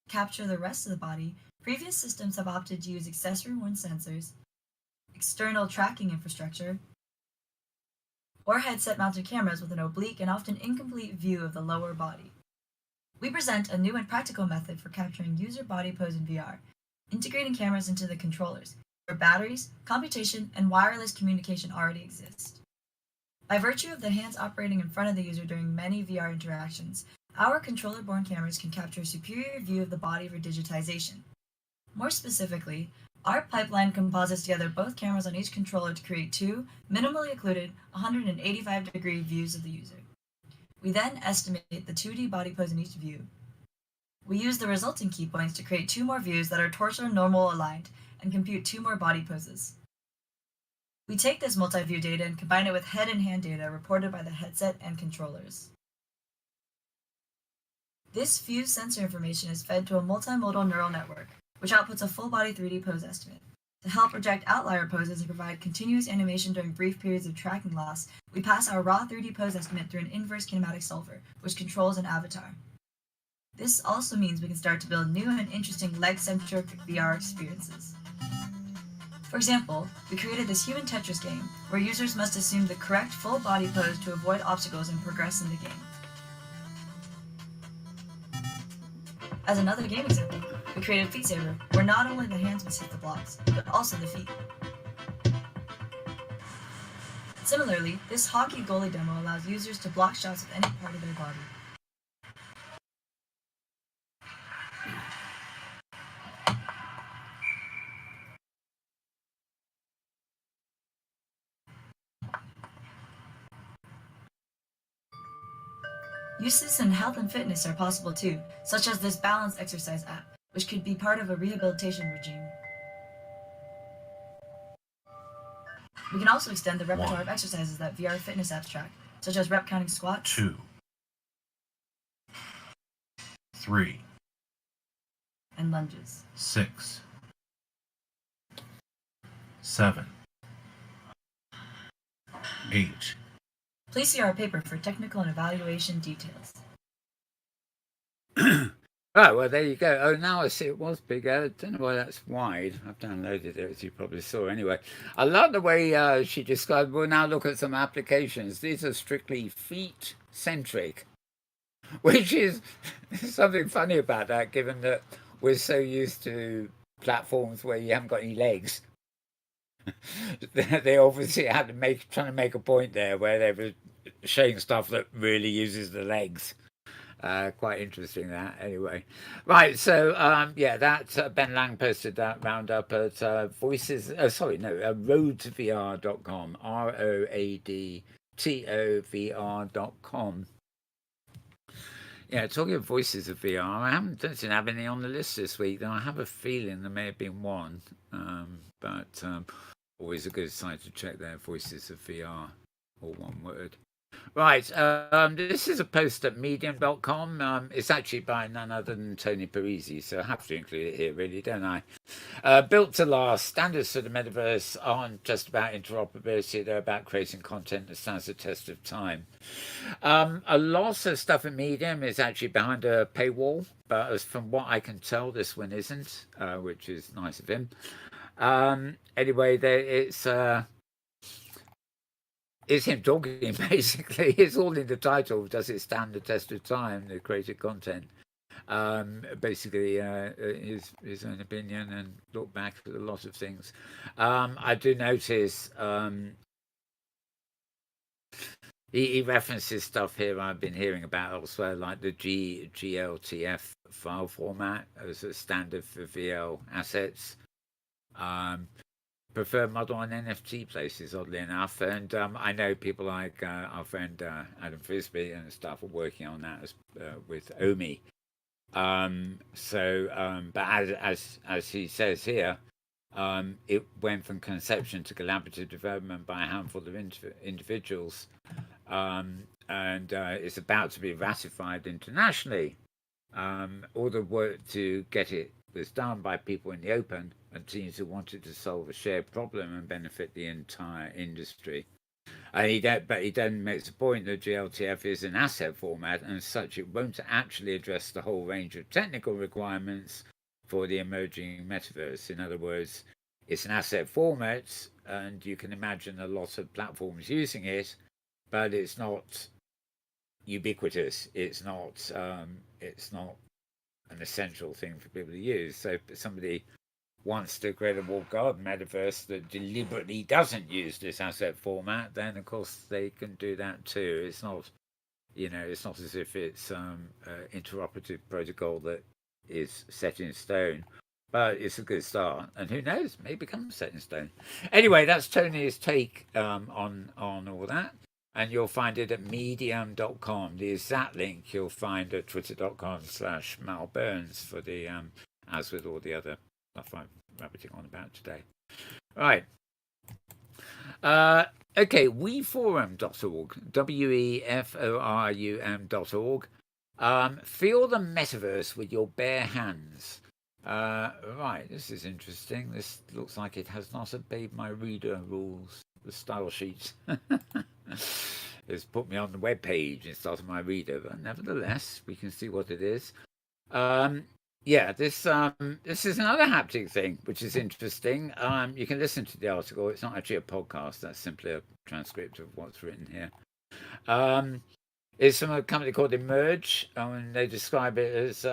Speaker 3: To capture the rest of the body, previous systems have opted to use accessory worn sensors, external tracking infrastructure, or headset-mounted cameras with an oblique and often incomplete view of the lower body. We present a new and practical method for capturing user body pose in VR, integrating cameras into the controllers, where batteries, computation, and wireless communication already exist. By virtue of the hands operating in front of the user during many VR interactions, our controller-borne cameras can capture a superior view of the body for digitization. More specifically, our pipeline composites together both cameras on each controller to create two, minimally occluded, 185-degree views of the user. We then estimate the 2D body pose in each view. We use the resulting key points to create two more views that are torso normal aligned and compute two more body poses. We take this multi-view data and combine it with head and hand data reported by the headset and controllers. This fused sensor information is fed to a multimodal neural network, which outputs a full-body 3D pose estimate. To help project outlier poses and provide continuous animation during brief periods of tracking loss, we pass our raw 3D pose estimate through an inverse kinematic solver, which controls an avatar. This also means we can start to build new and interesting leg-centric VR experiences. For example, we created this human Tetris game, where users must assume the correct full body pose to avoid obstacles and progress in the game. As another game example, we created Feet Saver, where not only the hands must hit the blocks, but also the feet. Similarly, this hockey goalie demo allows users to block shots with any part of their body. Uses in health and fitness are possible too, such as this balance exercise app, which could be part of a rehabilitation regime. We can also extend the repertoire of exercises that VR fitness apps track, such as rep counting squats,
Speaker 7: 2, 3,
Speaker 3: and lunges.
Speaker 7: 6, 7, 8.
Speaker 3: Please see our paper for technical and evaluation details.
Speaker 1: Oh, well, there you go. Oh, now I see it was bigger. I don't know why that's wide. I've downloaded it, as you probably saw anyway. I love the way she described. We'll now look at some applications. These are strictly feet-centric, which is something funny about that, given that we're so used to platforms where you haven't got any legs. They obviously had to trying to make a point there where they were showing stuff that really uses the legs. Quite interesting that. Anyway, right. So yeah, that Ben Lang posted that roundup at roadtovr.com, roadtovr.com. Yeah, talking of voices of VR, I don't have any on the list this week, though I have a feeling there may have been one. But always a good site to check there, Voices of VR all one word. Right, this is a post at medium.com. It's actually by none other than Tony Parisi, so I have to include it here, really, don't I? Built to last, standards for the metaverse aren't just about interoperability, they're about creating content that stands the test of time. A lot of stuff in Medium is actually behind a paywall, but as from what I can tell, this one isn't, which is nice of him. Anyway, it's him talking, basically. It's all in the title. Does it stand the test of time, the created content? Basically, his own opinion and look back at a lot of things. I do notice he references stuff here I've been hearing about elsewhere, like the GLTF file format as a standard for VL assets. Preferred model on NFT places, oddly enough, and I know people like our friend Adam Frisbee and stuff are working on that with Omi. But as he says here, it went from conception to collaborative development by a handful of individuals, and it's about to be ratified internationally. All the work to get it was done by people in the open and teams who wanted to solve a shared problem and benefit the entire industry. And he then makes the point that GLTF is an asset format, and as such it won't actually address the whole range of technical requirements for the emerging metaverse. In other words, it's an asset format, and you can imagine a lot of platforms using it, but it's not ubiquitous. It's not an essential thing for people to use. So if somebody wants to create a walled garden metaverse that deliberately doesn't use this asset format, then of course they can do that too. It's not, it's not as if it's interoperative protocol that is set in stone, but it's a good start. And who knows, may become set in stone. Anyway, that's Tony's take on all that. And you'll find it at medium.com. The exact link you'll find at twitter.com/Mal Burns for the, as with all the other stuff I'm rabbiting on about today. Right. Okay, weforum.org, weforum.org. Feel the metaverse with your bare hands. Right, this is interesting. This looks like it has not obeyed my reader rules, the style sheet. It's put me on the web page instead of my reader, but nevertheless, we can see what it is. Yeah, this is another haptic thing, which is interesting. You can listen to the article. It's not actually a podcast. That's simply a transcript of what's written here. It's from a company called Emerge, and they describe it as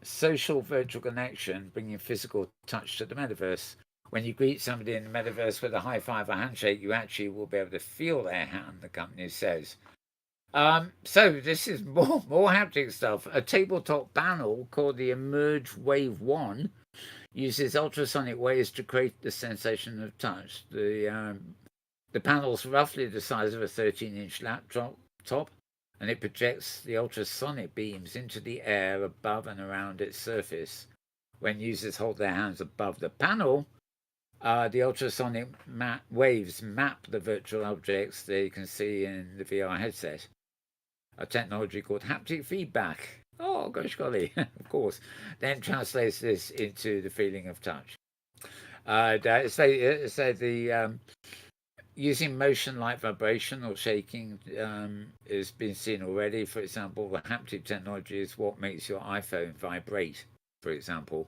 Speaker 1: social virtual connection, bringing physical touch to the metaverse. When you greet somebody in the metaverse with a high five or handshake, you actually will be able to feel their hand, the company says. So this is more haptic stuff. A tabletop panel called the Emerge Wave 1 uses ultrasonic waves to create the sensation of touch. The panel's roughly the size of a 13-inch laptop, and it projects the ultrasonic beams into the air above and around its surface. When users hold their hands above the panel, the ultrasonic waves map the virtual objects they can see in the VR headset. A technology called Haptic Feedback, oh gosh golly, of course, then translates this into the feeling of touch. Using motion like vibration or shaking has been seen already. For example, the haptic technology is what makes your iPhone vibrate, for example.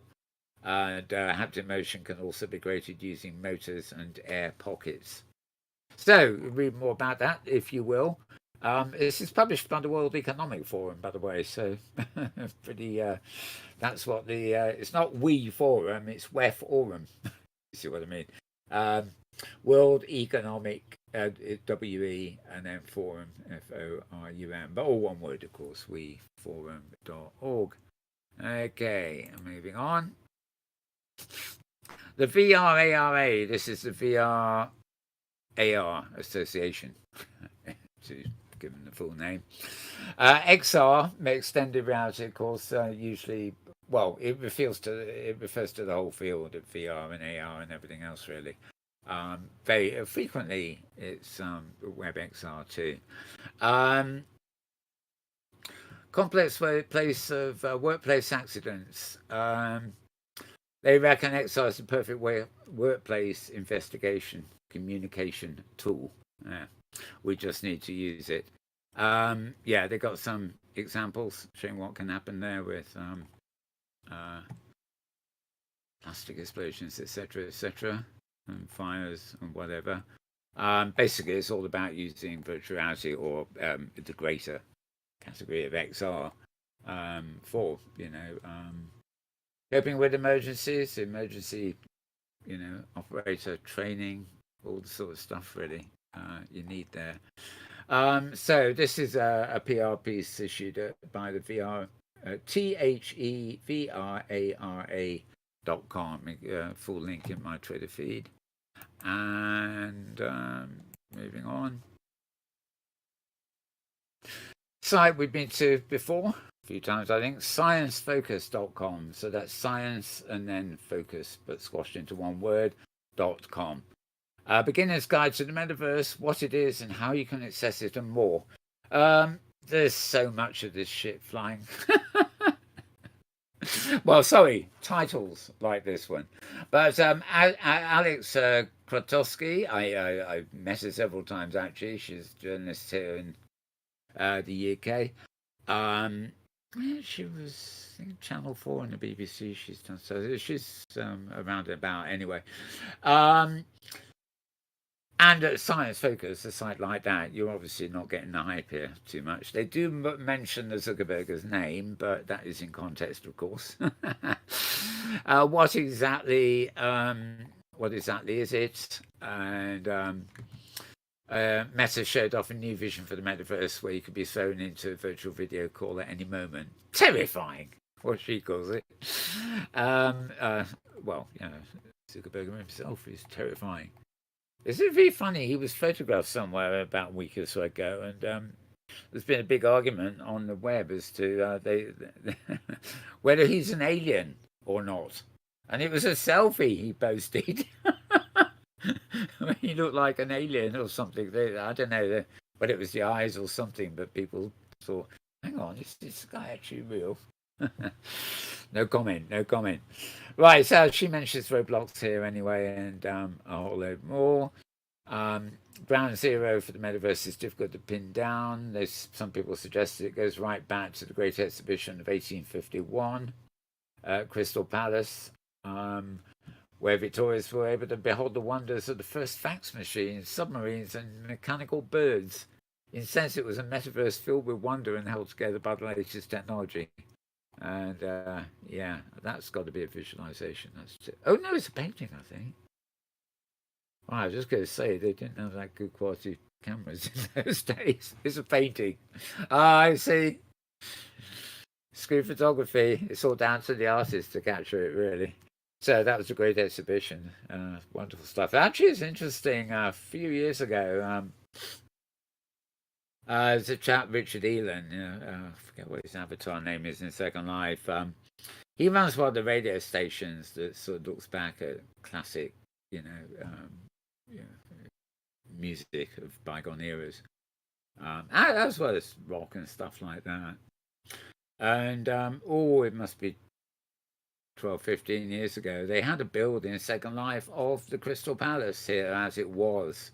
Speaker 1: And haptic motion can also be created using motors and air pockets. So read more about that if you will. This is published by the World Economic Forum, by the way. So pretty. That's what the. It's not We Forum. It's WEF Forum. You see what I mean? World Economic, WE, and then Forum, FORUM, but all one word, of course. weforum.org. Okay, moving on. The VR ARA, this is the VR AR Association, to give them the full name. XR, extended reality, of course, usually, well, it refers to the whole field of VR and AR and everything else, really. Very frequently, it's WebXR too. Complex workplace accidents. They reckon XR is the perfect workplace investigation communication tool. Yeah. We just need to use it. Yeah, they got some examples showing what can happen there with plastic explosions, etc., and fires and whatever. Basically, it's all about using virtual reality or the greater category of XR for coping with emergencies, emergency operator training, all the sort of stuff really you need there. So this is a PR piece issued by the VR THEVRARA.com. Full link in my Twitter feed. And moving on. Site we've been to before a few times, I think. Sciencefocus.com. So that's science and then focus, but squashed into one word. .com. Beginner's Guide to the Metaverse, what it is and how you can access it and more. There's so much of this shit flying. Well, sorry, titles like this one. But Alex Krotowski, I met her several times actually. She's a journalist here in the UK. She was I think, Channel 4 and the BBC. She's done so. She's around and about anyway. And at Science Focus, a site like that, you're obviously not getting the hype here too much. They do mention the Zuckerberg's name, but that is in context, of course. What exactly is it? And Meta showed off a new vision for the Metaverse where you could be thrown into a virtual video call at any moment. Terrifying, what she calls it. Well, Zuckerberg himself is terrifying. Isn't it very funny? He was photographed somewhere about a week or so ago, and there's been a big argument on the web as to whether he's an alien or not. And it was a selfie he posted. He looked like an alien or something. I don't know whether it was the eyes or something, but people thought, hang on, is this guy actually real? No comment. Right, so she mentions Roblox here anyway, and a whole load more. Ground zero for the Metaverse is difficult to pin down. There's some people suggested it goes right back to the Great Exhibition of 1851, Crystal Palace, where Victorians were able to behold the wonders of the first fax machines, submarines, and mechanical birds. In a sense, it was a metaverse filled with wonder and held together by the latest technology. And yeah, that's got to be a visualization. Oh no, it's a painting, I think. Well, I was just going to say they didn't have that good quality cameras in those days. It's a painting. I see. Screen photography. It's all down to the artist to capture it, really. So that was a great exhibition. Wonderful stuff. Actually, it's interesting. A few years ago, there's a chap, Richard Elan, I forget what his avatar name is in Second Life. He runs one of the radio stations that sort of looks back at classic, music of bygone eras, as well as rock and stuff like that. And it must be 12, 15 years ago, they had a build in Second Life of the Crystal Palace here as it was.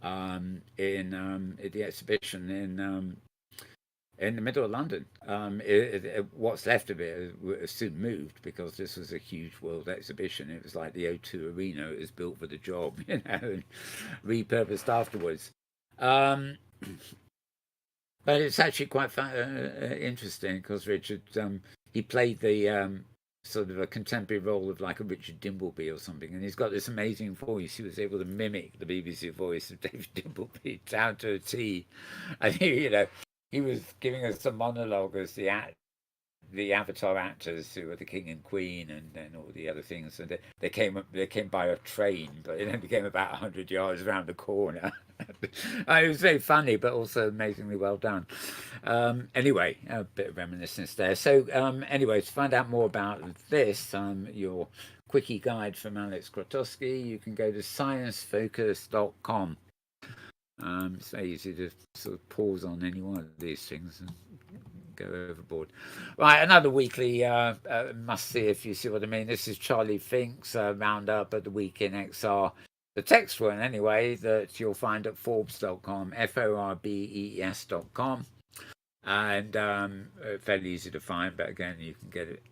Speaker 1: In the exhibition in the middle of London. What's left of it was soon moved because this was a huge world exhibition. It was like the O2 Arena. It was built for the job, and repurposed afterwards. But it's actually quite interesting because Richard, he played the sort of a contemporary role of like a Richard Dimbleby or something, and he's got this amazing voice. He was able to mimic the BBC voice of David Dimbleby down to a T, and he was giving us a monologue as the Avatar actors who were the king and queen, and then all the other things. And they came by a train, but it only came about 100 yards around the corner. It was very funny, but also amazingly well done. Anyway, a bit of reminiscence there. So anyway, to find out more about this, you're quickie guide from Alex Grotowski, you can go to sciencefocus.com. It's very easy to sort of pause on any one of these things and go overboard. Right, another weekly must see, if you see what I mean. This is Charlie Fink's Roundup at the Week in XR. The text one, anyway, that you'll find at Forbes.com, Forbes.com. And fairly easy to find, but again, you can get it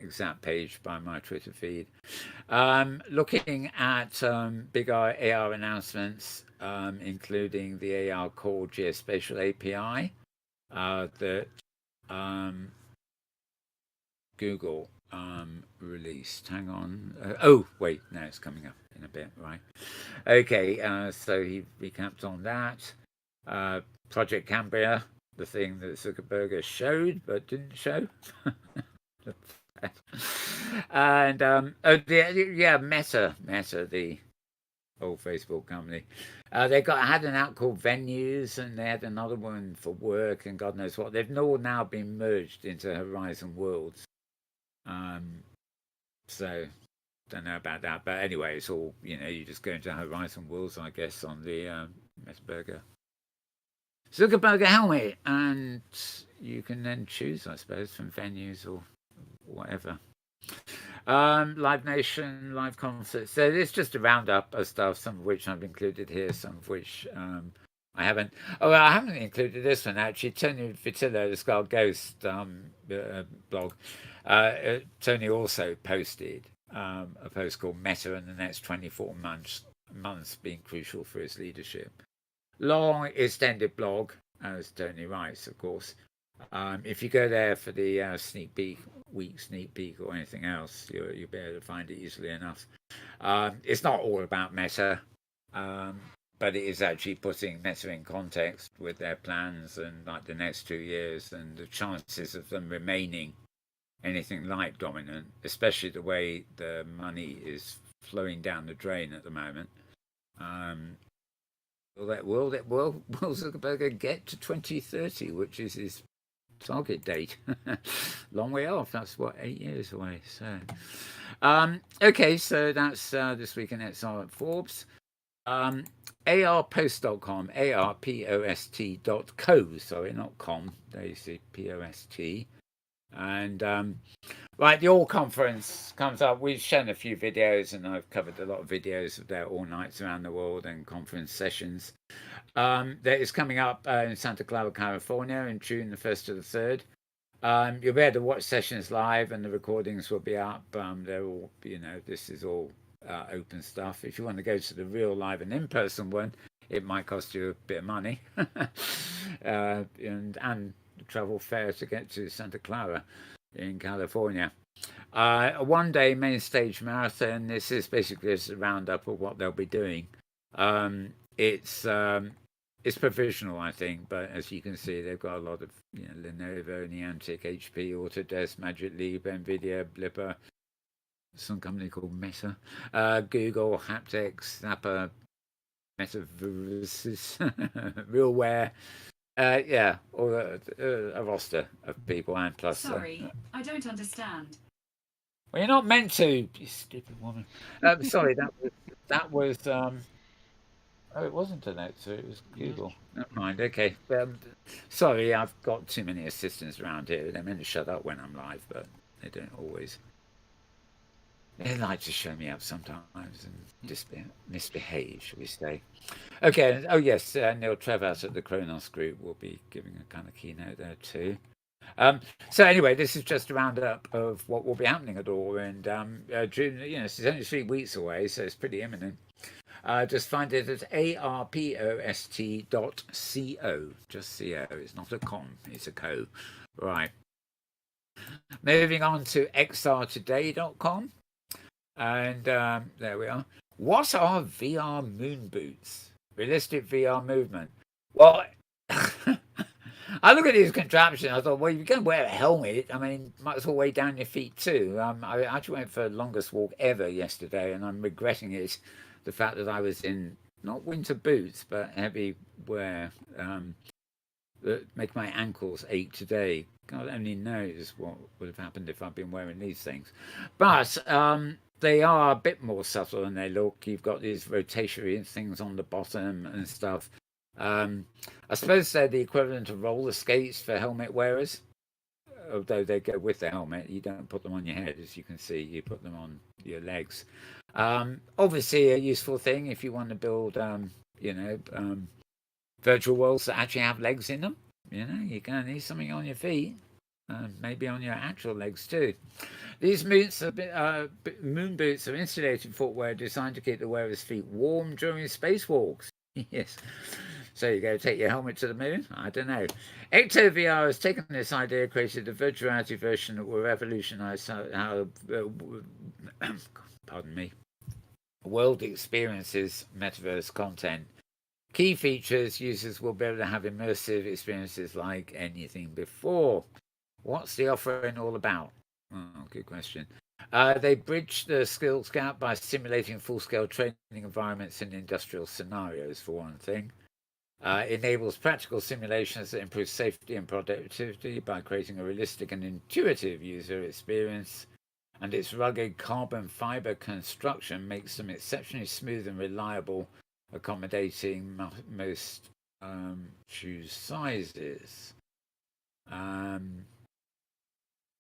Speaker 1: exact page by my Twitter feed. Looking at big AR announcements, including the AR Core Geospatial API that Google released. Hang on. Oh, wait, no, it's coming up in a bit, right? Okay, so he recapped on that. Project Cambria, the thing that Zuckerberg showed but didn't show. And Meta, the old Facebook company. They had an app called Venues, and they had another one for work, and God knows what. They've all now been merged into Horizon Worlds. So don't know about that, but anyway, it's all, you just go into Horizon Worlds, I guess, on the Zuckerberg helmet, and you can then choose, I suppose, from Venues or whatever. Live Nation, live concerts. So it's just a roundup of stuff, some of which I've included here, some of which I haven't. Oh, I haven't included this one, actually. Tony Vitillo, the Skull Ghost blog. Tony also posted a post called Meta in the next 24 months being crucial for his leadership. Long extended blog, as Tony writes, of course. If you go there for the week sneak peek or anything else, you'll be able to find it easily enough. It's not all about Meta, but it is actually putting Meta in context with their plans and like the next 2 years and the chances of them remaining anything like dominant, especially the way the money is flowing down the drain at the moment. Will Zuckerberg get to 2030, which is his target date? Long way off. That's 8 years away. So, okay, so that's this week in XR at Forbes. ARPost.com, ARPOST.co. Sorry, not com. They say POST. And right, the All Conference comes up. We've shown a few videos, and I've covered a lot of videos of their all nights around the world and conference sessions. That is coming up in Santa Clara, California, in June the 1st to the 3rd. You'll be able to watch sessions live, and the recordings will be up. They're all, this is all open stuff. If you want to go to the real live and in-person one, it might cost you a bit of money, and travel fare to get to Santa Clara in California. A one-day main stage marathon. This is basically just a roundup of what they'll be doing. It's provisional, I think, but as you can see, they've got a lot of Lenovo, Niantic, HP, Autodesk, Magic Leap, Nvidia, Blipper, some company called Meta, Google, Haptic, Snapper, Metaverse, Realware. Or a roster of people, and plus.
Speaker 8: Sorry, I don't understand.
Speaker 1: Well, you're not meant to, you stupid woman. Sorry, that was. Oh, it wasn't Alexa. It was Google. Never mind. Okay. Sorry, I've got too many assistants around here. They're meant to shut up when I'm live, but they don't always. They like to show me up sometimes and misbehave, shall we say. Okay. Oh, yes. Neil Trevat at the Kronos Group will be giving a kind of keynote there too. So anyway, this is just a roundup of what will be happening at all. And June, it's only 3 weeks away, so it's pretty imminent. Just find it at arpost.co. Just co. It's not a com. It's a co. Right. Moving on to xrtoday.com. And there we are. What are VR moon boots? Realistic VR movement. Well, I look at these contraptions. I thought, well, you're going to wear a helmet. I mean, might as well weigh down your feet too. I actually went for the longest walk ever yesterday, and I'm regretting it. The fact that I was in not winter boots, but heavy wear that make my ankles ache today. God only knows what would have happened if I'd been wearing these things. But they are a bit more subtle than they look. You've got these rotatory things on the bottom and stuff. I suppose they're the equivalent of roller skates for helmet wearers, although they go with the helmet. You don't put them on your head, as you can see. You put them on your legs. Obviously, a useful thing if you want to build, virtual worlds that actually have legs in them. You're going to need something on your feet, maybe on your actual legs too. These moon boots are insulated footwear designed to keep the wearer's feet warm during spacewalks. Yes. So you go take your helmet to the moon? I don't know. EctoVR has taken this idea, created a virtual reality version that will revolutionize how pardon me, world experiences metaverse content. Key features: users will be able to have immersive experiences like anything before. What's the offering all about? Oh, good question. They bridge the skills gap by simulating full-scale training environments in industrial scenarios, for one thing. Enables practical simulations that improve safety and productivity by creating a realistic and intuitive user experience. And its rugged carbon fiber construction makes them exceptionally smooth and reliable, accommodating most shoe sizes.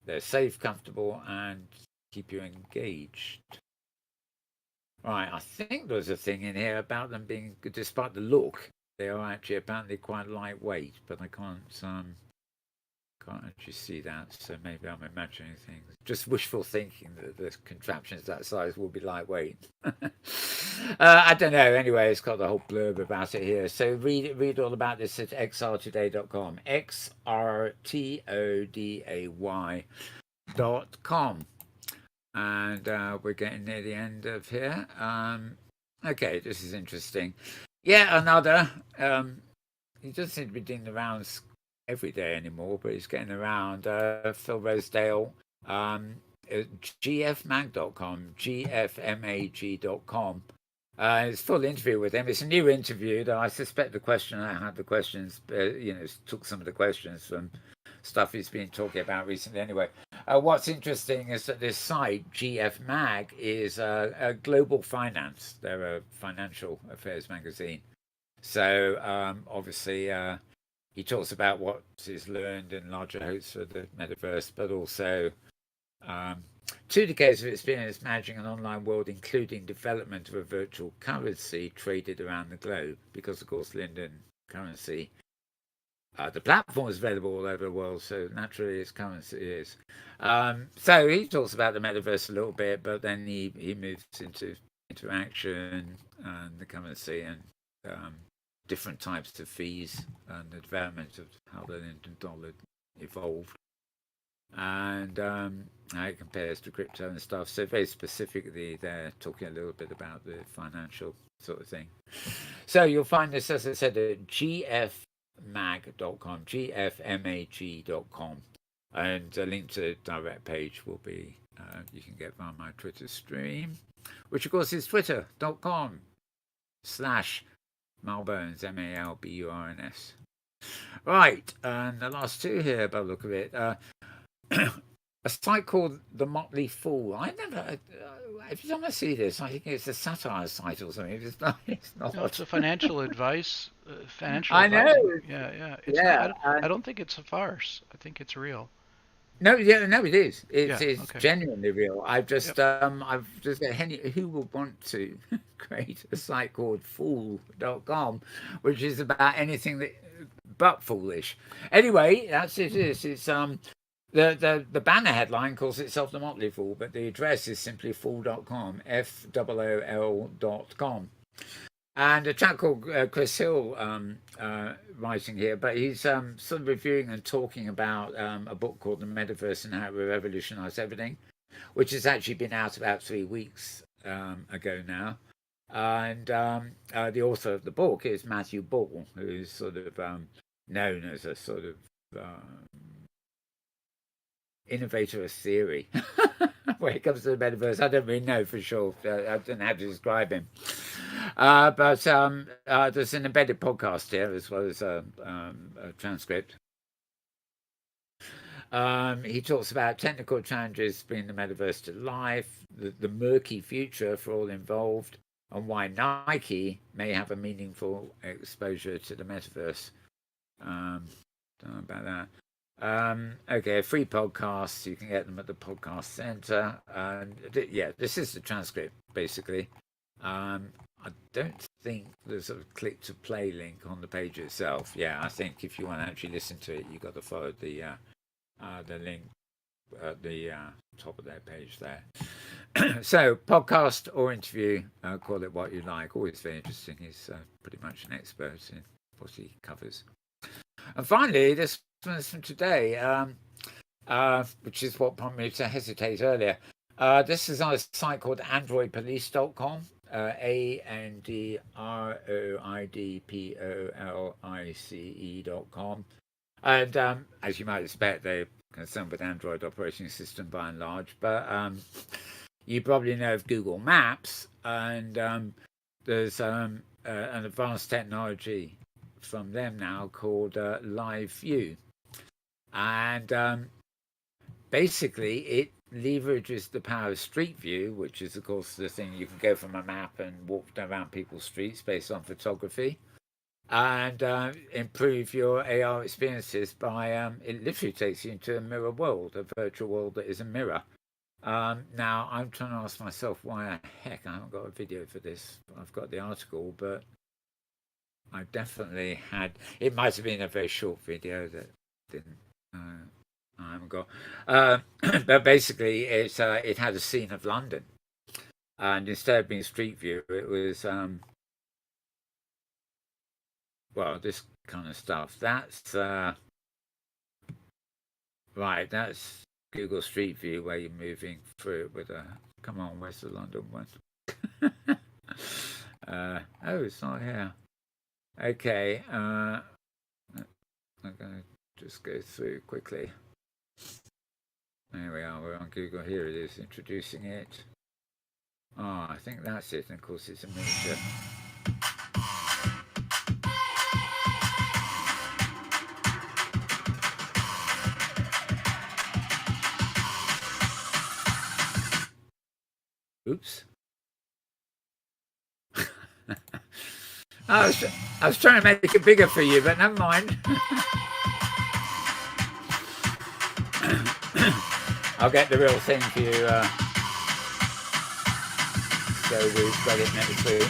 Speaker 1: They're safe, comfortable, and keep you engaged. Right, I think there's a thing in here about them being, despite the look, they are actually apparently quite lightweight, but I can't actually see that, so maybe I'm imagining things. Just wishful thinking that the contraptions that size will be lightweight. I don't know. Anyway, it's got the whole blurb about it here. So read all about this at xrtoday.com. xrtoday.com. And we're getting near the end of here. Okay, this is interesting. Yeah, another. He doesn't seem to be doing the rounds every day anymore, but he's getting around. Phil Rosedale, gfmag.com, gfmag.com. It's a full interview with him. It's a new interview, though I suspect the questions, took some of the questions from stuff he's been talking about recently anyway. What's interesting is that this site, GF Mag, is a global finance. They're a financial affairs magazine. So obviously he talks about what is learned and larger hopes for the metaverse, but also 2 decades of experience managing an online world, including development of a virtual currency traded around the globe. Because, of course, Linden currency, the platform is available all over the world, so naturally its currency is. So he talks about the metaverse a little bit, but then he moves into interaction and the currency and different types of fees and the development of how the Linden dollar evolved and how it compares to crypto and stuff. So very specifically they're talking a little bit about the financial sort of thing. So you'll find this, as I said, at gfmag.com, gfmag.com, and a link to the direct page will be you can get via my Twitter stream, which of course is twitter.com/Mal Burns, MALBURNS. Right, and the last 2 here by the look of it. A site called the Motley Fool. I never. Every time I see this, I think it's a satire site or something. It's not.
Speaker 2: No, it's a financial advice.
Speaker 1: I know.
Speaker 2: Yeah. I don't think it's a farce. I think it's real.
Speaker 1: No, it is. It's
Speaker 2: okay.
Speaker 1: genuinely real. I've just got who would want to create a site called fool.com, which is about anything but foolish. Anyway, that's it. It's the banner headline calls itself the Motley Fool, but the address is simply fool.com, FOOL.com. And a chap called Chris Hill writing here, but he's sort of reviewing and talking about a book called The Metaverse and How It Will Revolutionize Everything, which has actually been out about 3 weeks ago now. And the author of the book is Matthew Ball, who's sort of known as a sort of innovator of theory when it comes to the metaverse. I don't really know for sure. I don't know how to describe him. But there's an embedded podcast here as well as a transcript. He talks about technical challenges bringing the metaverse to life, the murky future for all involved, and why Nike may have a meaningful exposure to the metaverse. Don't know about that. Okay, free podcasts. You can get them at the podcast center. And yeah, this is the transcript basically. I don't think there's a click to play link on the page itself. Yeah, I think if you want to actually listen to it, you got to follow the link at the top of their page there. So, podcast or interview, call it what you like. Always very interesting. He's pretty much an expert in what he covers. And finally, this one's from today, which is what prompted me to hesitate earlier. This is on a site called androidpolice.com, androidpolice.com. And as you might expect, they're concerned with Android operating system by and large. But you probably know of Google Maps, and there's an advanced technology from them now called Live View. And basically, it leverages the power of Street View, which is, of course, the thing you can go from a map and walk around people's streets based on photography, and improve your AR experiences by it literally takes you into a mirror world, a virtual world that is a mirror. Now, I'm trying to ask myself why the heck I haven't got a video for this. I've got the article, but I definitely had. It might have been a very short video that didn't. I haven't got. But basically, it had a scene of London, and instead of being Street View, it was well, this kind of stuff. That's right. That's Google Street View, where you're moving through it with a. Come on, where's the London one? Oh, it's not here. Okay, I'm going to just go through quickly. There we are, we're on Google. Here it is, introducing it. Oh, I think that's it, and of course it's a miniature. Oops. I was trying to make it bigger for you, but never mind. I'll get the real thing for you. So we've got it next week.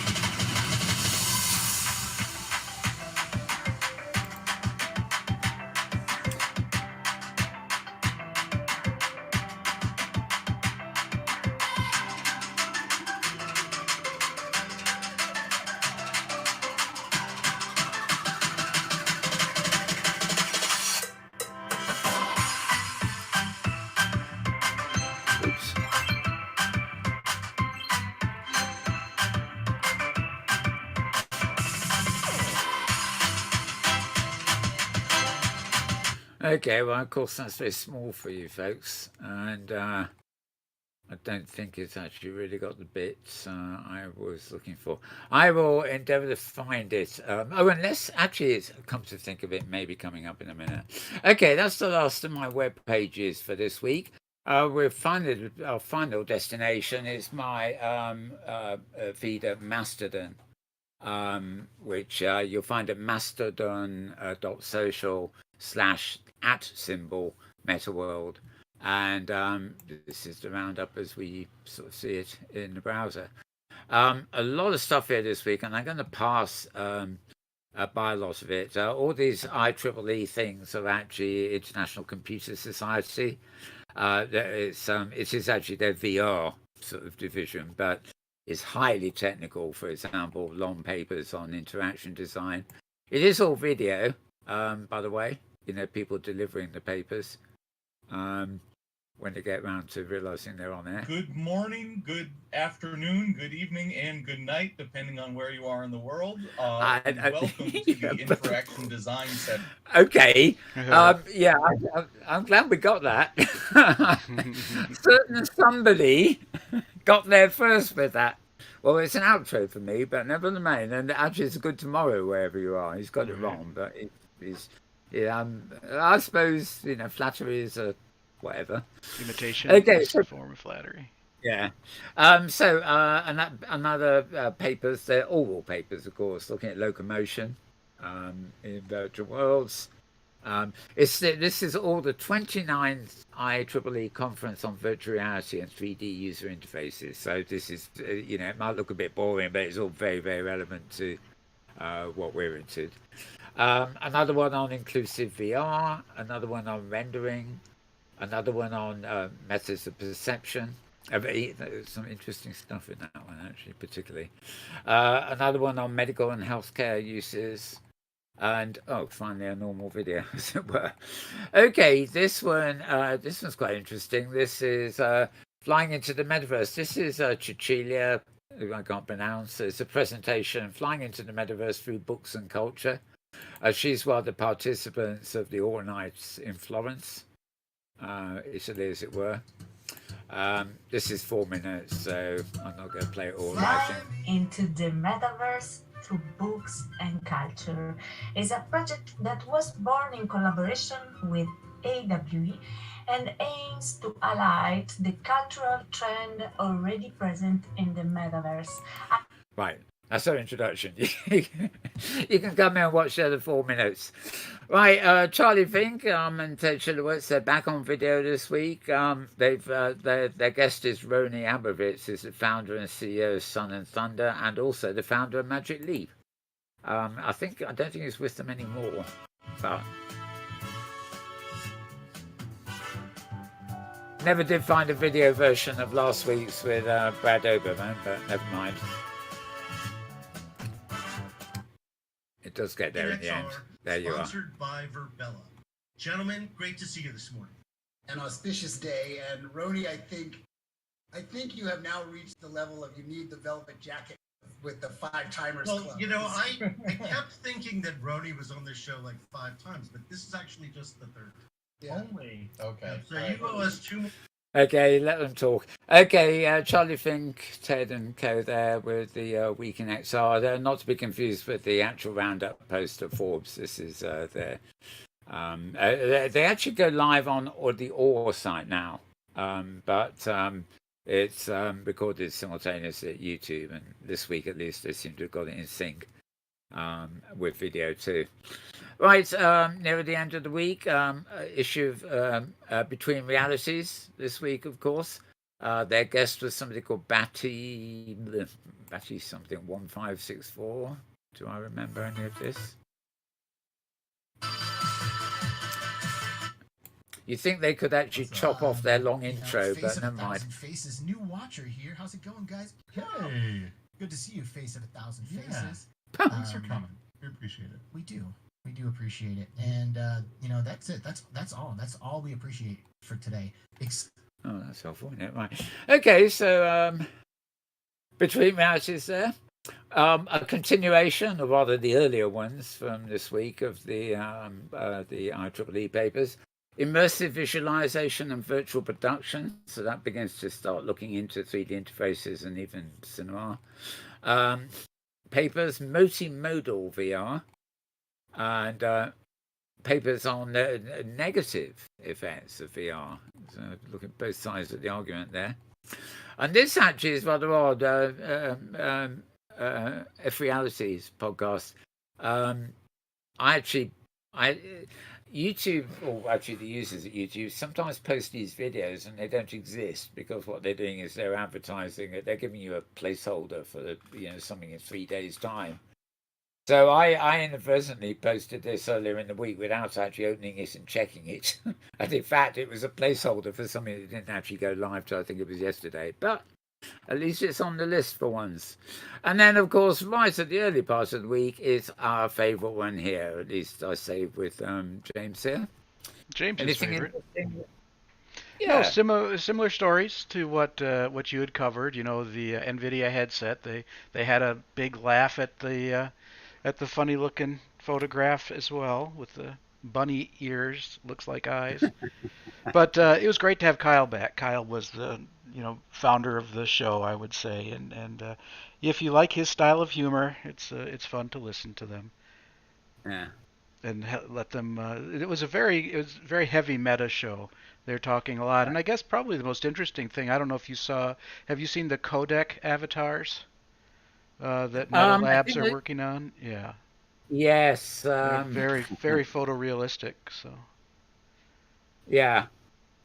Speaker 1: Okay, well, of course, that's very small for you folks, and I don't think it's actually really got the bits I was looking for. I will endeavour to find it. Unless, actually, it's come to think of it, maybe coming up in a minute. Okay, that's the last of my web pages for this week. We've found our final destination is my feed at Mastodon, which you'll find at mastodon.social/@Metaworld, and this is the roundup as we sort of see it in the browser. A lot of stuff here this week, and I'm going to pass by a lot of it. All these IEEE things are actually International Computer Society. It is actually their VR sort of division, but it's highly technical. For example, long papers on interaction design. It is all video, by the way. You know, people delivering the papers when they get around to realizing they're on air.
Speaker 9: Good morning, good afternoon, good evening, and good night, depending on where you are in the world. Welcome to the Interaction Design Center.
Speaker 1: Okay. Yeah, I'm glad we got that. Certain somebody got there first with that. Well, it's an outro for me, but never mind. And actually, it's a good tomorrow wherever you are. He's got it wrong, but he's Yeah, I suppose flattery is a whatever.
Speaker 2: Imitation
Speaker 1: Okay,
Speaker 2: is
Speaker 1: so
Speaker 2: a form of flattery.
Speaker 1: yeah. So another papers. They're oral papers, of course, looking at locomotion in virtual worlds. This is all the 29th IEEE conference on virtual reality and 3D user interfaces. So this is, it might look a bit boring, but it's all very, very relevant to what we're into. Another one on inclusive VR, another one on rendering, another one on methods of perception. There's some interesting stuff in that one, actually, particularly. Another one on medical and healthcare uses. And finally a normal video, as it were. Okay, this one's quite interesting. This is flying into the metaverse. This is Cecilia, who I can't pronounce. It's a presentation flying into the metaverse through books and culture. She's one of the participants of the All Nights in Florence, Italy, as it were. This is 4 minutes, so I'm not going to play it all.
Speaker 10: Flying into the metaverse through books and culture is a project that was born in collaboration with AWE and aims to highlight the cultural trend already present in the metaverse.
Speaker 1: Right, that's our introduction. You can come here and watch the other 4 minutes. Right, Charlie Fink and Ted Shilowitz, they're back on video this week. Their guest is Roni Abovitz, who's the founder and CEO of Sun and Thunder, and also the founder of Magic Leap. I don't think he's with them anymore, but never did find a video version of last week's with Brad Oberman, but never mind. It does get there in the end. There you are.
Speaker 11: Sponsored by Verbella. Gentlemen, great to see you this morning.
Speaker 12: An auspicious day, and Roni, I think you have now reached the level of you need the velvet jacket with the 5 timers club.
Speaker 11: I kept thinking that Roni was on this show like 5 times, but this is actually just the 3rd.
Speaker 12: Yeah.
Speaker 11: Only.
Speaker 12: Okay.
Speaker 11: So you owe us 2 more.
Speaker 1: Okay, let them talk. Okay, Charlie Fink, Ted and co there with the Week in XR. They're not to be confused with the actual Roundup post of Forbes. This is their... they actually go live on the OR site now, but it's recorded simultaneously at YouTube, and this week at least they seem to have got it in sync with video too. Right, near the end of the week, issue of Between Realities this week, of course. Their guest was somebody called Batty something 1564. Do I remember any of this? You think they could actually chop off their long intro, but never mind.
Speaker 13: Faces, new watcher here. How's it going, guys? Hey, good to see you, Face of 1,000 Faces.
Speaker 14: Thanks for coming. We appreciate it.
Speaker 13: We do appreciate it, and that's it. That's all. That's all we appreciate for today.
Speaker 1: Oh, that's helpful, isn't it? Right. Okay, so Between Realities there. A continuation, or rather the earlier ones from this week of the IEEE papers. Immersive visualization and virtual production. So that begins to start looking into 3D interfaces and even cinema. Papers, multimodal VR. And papers on negative effects of VR. So look at both sides of the argument there. And this actually is rather odd. F Realities podcast. YouTube, or actually the users at YouTube, sometimes post these videos and they don't exist because what they're doing is they're advertising it. They're giving you a placeholder for something in 3 days' time. So I inadvertently posted this earlier in the week without actually opening it and checking it. And in fact, it was a placeholder for something that didn't actually go live till I think it was yesterday. But at least it's on the list for once. And then, of course, right at the early part of the week is our favourite one here. At least I say with James here.
Speaker 2: James' favorite.
Speaker 1: Yeah,
Speaker 2: similar stories to what you had covered. The NVIDIA headset. They had a big laugh at the funny looking photograph as well with the bunny ears, looks like eyes. But it was great to have Kyle back. Kyle was the founder of the show, I would say, and if you like his style of humor, it's fun to listen to them.
Speaker 1: Yeah.
Speaker 2: let them. It was very heavy meta show. They're talking a lot, and I guess probably the most interesting thing. I don't know if you saw. Have you seen the codec avatars that Meta Labs are working on? Yeah.
Speaker 1: Yes.
Speaker 2: They're very photorealistic. So.
Speaker 1: Yeah.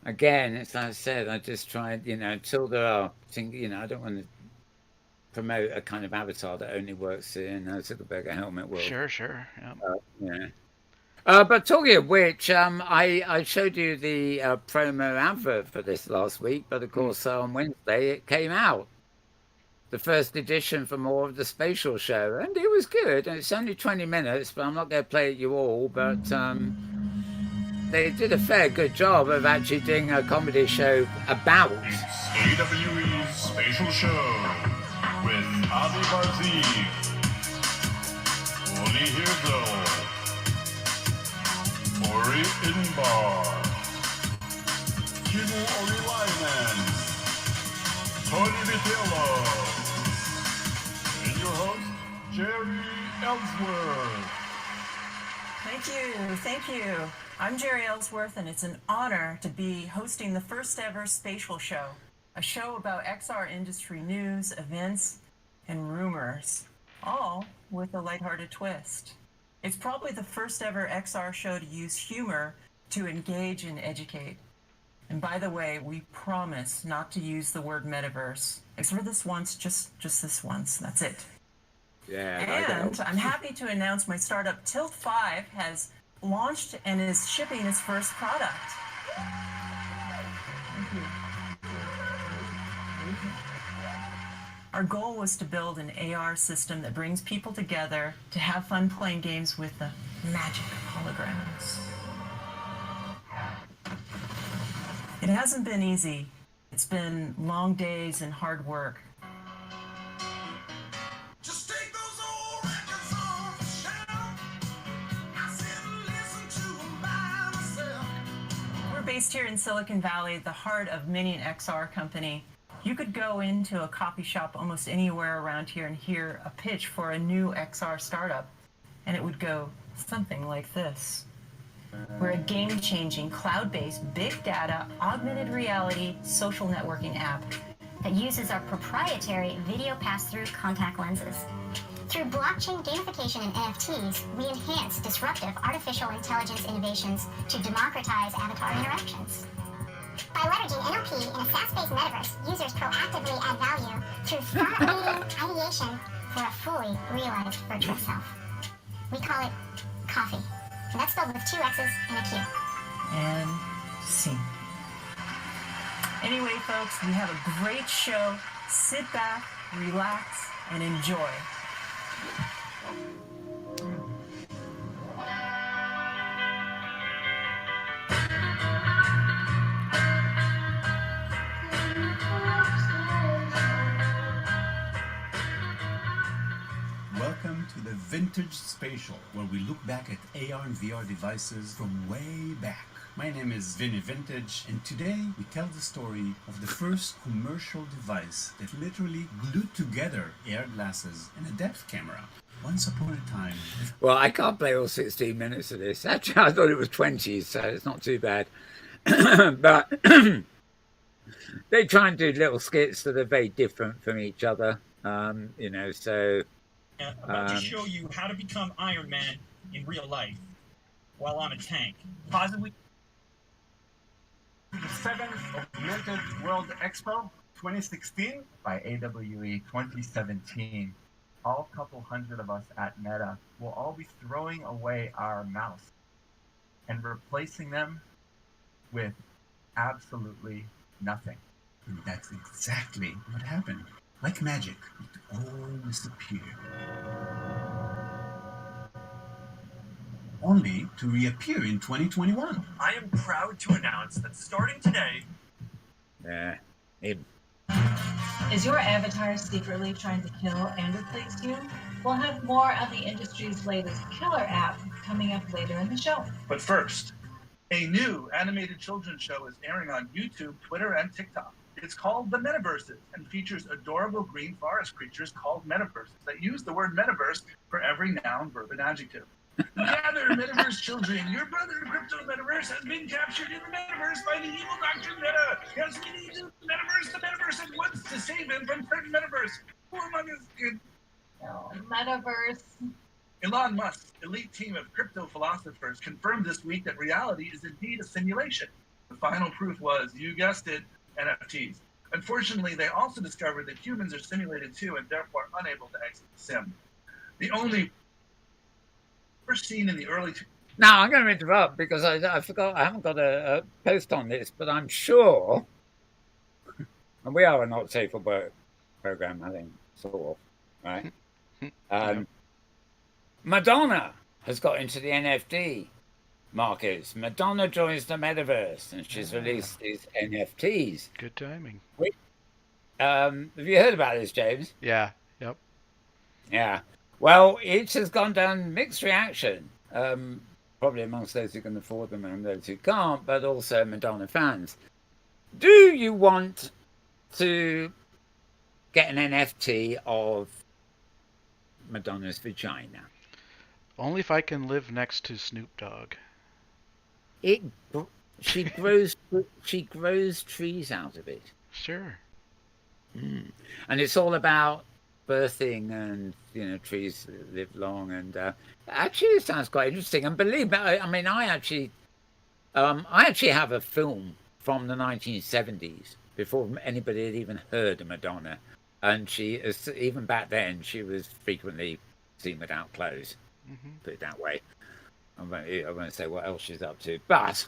Speaker 1: Again, as I said, I just tried, until there are things, I don't want to promote a kind of avatar that only works in Zuckerberg helmet world.
Speaker 2: Sure. Yeah.
Speaker 1: But talking of which, I showed you the promo advert for this last week, but of course on Wednesday it came out. The first edition for more of the spatial show, and it was good. It's only 20 minutes, but I'm not going to play it you all, but they did a fair good job of actually doing a comedy show about
Speaker 7: AWE's Spatial Show with Adi Barzee, Oli Hirzo, Ori Inbar, Kimu Orilainen, Tony Vitello, and your host, Jerry Ellsworth.
Speaker 15: Thank you. I'm Jerry Ellsworth, and it's an honor to be hosting the first ever Spatial Show, a show about XR industry news, events, and rumors, all with a lighthearted twist. It's probably the first ever XR show to use humor to engage and educate. And by the way, we promise not to use the word metaverse. Except for this once, just this once, that's it.
Speaker 1: Yeah.
Speaker 15: And I'm happy to announce my startup Tilt 5 has launched and is shipping its first product. Our goal was to build an AR system that brings people together to have fun playing games with the magic of holograms. It hasn't been easy. It's been long days and hard work. We're based here in Silicon Valley, the heart of many an XR company. You could go into a coffee shop almost anywhere around here and hear a pitch for a new XR startup, and it would go something like this. We're a game-changing, cloud-based, big data, augmented reality social networking app
Speaker 16: that uses our proprietary video pass-through contact lenses. Through blockchain gamification and NFTs, we enhance disruptive artificial intelligence innovations to democratize avatar interactions. By leveraging NLP in a SaaS-based metaverse, users proactively add value through thought-leading ideation for a fully realized virtual self. We call it coffee, and that's spelled with 2 X's and a Q.
Speaker 15: And scene. Anyway, folks, we have a great show. Sit back, relax, and enjoy.
Speaker 17: Welcome to the Vintage Spatial, where we look back at AR and VR devices from way back. My name is Vinny Vintage, and today we tell the story of the first commercial device that literally glued together AR glasses and a depth camera. Once upon a time...
Speaker 1: Well, I can't play all 16 minutes of this. Actually, I thought it was 20, so it's not too bad. But they try and do little skits that are very different from each other, so...
Speaker 18: about to show you how to become Iron Man in real life while on a tank. Possibly.
Speaker 19: The 7th Metaworld Expo 2016 by AWE 2017. All couple hundred of us at Meta will all be throwing away our mouse and replacing them with absolutely nothing.
Speaker 17: And that's exactly what happened. Like magic, it all disappeared. Only to reappear in 2021.
Speaker 18: I am proud to announce that starting today...
Speaker 20: Is your avatar secretly trying to kill and replace you? We'll have more of the industry's latest killer app coming up later in the show.
Speaker 18: But first, a new animated children's show is airing on YouTube, Twitter, and TikTok. It's called The Metaverses and features adorable green forest creatures called metaverses that use the word metaverse for every noun, verb, and adjective. Gather, Metaverse children. Your brother in Crypto Metaverse has been captured in the Metaverse by the evil Dr. Meta. Yes, we need the Metaverse at once to save him from certain Metaverse. Who among us could...
Speaker 20: Metaverse.
Speaker 18: Elon Musk's elite team of crypto philosophers confirmed this week that reality is indeed a simulation. The final proof was, you guessed it, NFTs. Unfortunately, they also discovered that humans are simulated too and therefore unable to exit the sim. The only first seen in the early...
Speaker 1: Now, I'm going to interrupt because I forgot, I haven't got a post on this, but I'm sure, and we are a not safe for work program, I think, sort of, right? Madonna has got into the NFT markets. Madonna joins the Metaverse, and she's released these NFTs.
Speaker 2: Good timing.
Speaker 1: Have you heard about this, James?
Speaker 2: Yeah. Yep.
Speaker 1: Yeah. Well, it has gone down mixed reaction. Probably amongst those who can afford them and those who can't, but also Madonna fans. Do you want to get an NFT of Madonna's vagina?
Speaker 2: Only if I can live next to Snoop Dogg.
Speaker 1: She grows trees out of it.
Speaker 2: Sure.
Speaker 1: And it's all about birthing and, you know, trees live long, and actually it sounds quite interesting. And believe me, I mean, I actually have a film from the 1970s before anybody had even heard of Madonna, and she is, even back then she was frequently seen without clothes. Put it that way. I won't say what else she's up to, but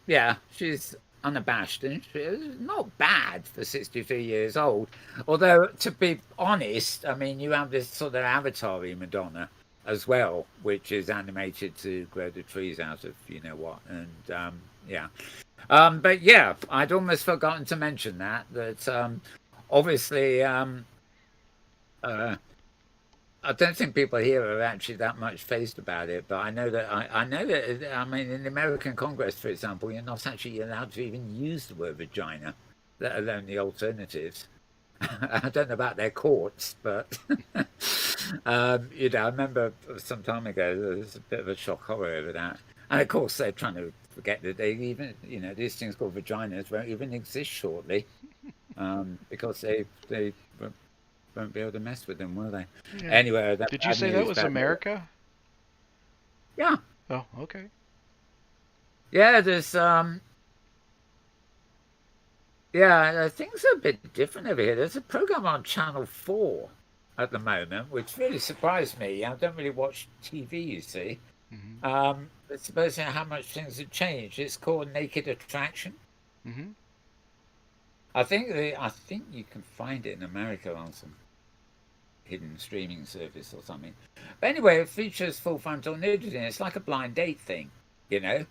Speaker 1: yeah, she's unabashed, and she's not bad for 63 years old. Although, to be honest, I mean, you have this sort of avatar-y Madonna as well, which is animated to grow the trees out of you know what, and yeah. But yeah, I'd almost forgotten to mention that obviously I don't think people here are actually that much phased about it, but I know that I mean, in the American Congress, for example, you're not actually allowed to even use the word vagina, let alone the alternatives. I don't know about their courts, but you know, I remember some time ago there was a bit of a shock horror over that, and of course they're trying to forget that they even, you know, these things called vaginas won't even exist shortly, because they won't be able to mess with them, will they? Yeah. Anyway,
Speaker 2: did you say that was America?
Speaker 1: Yeah.
Speaker 2: Oh, okay.
Speaker 1: Yeah, there's yeah, things are a bit different over here. There's a program on Channel 4 at the moment, which really surprised me. I don't really watch TV, you see. It's supposing how much things have changed. It's called Naked Attraction. I think you can find it in America on some hidden streaming service or something. But anyway, it features full frontal nudity, and it's like a blind date thing, you know.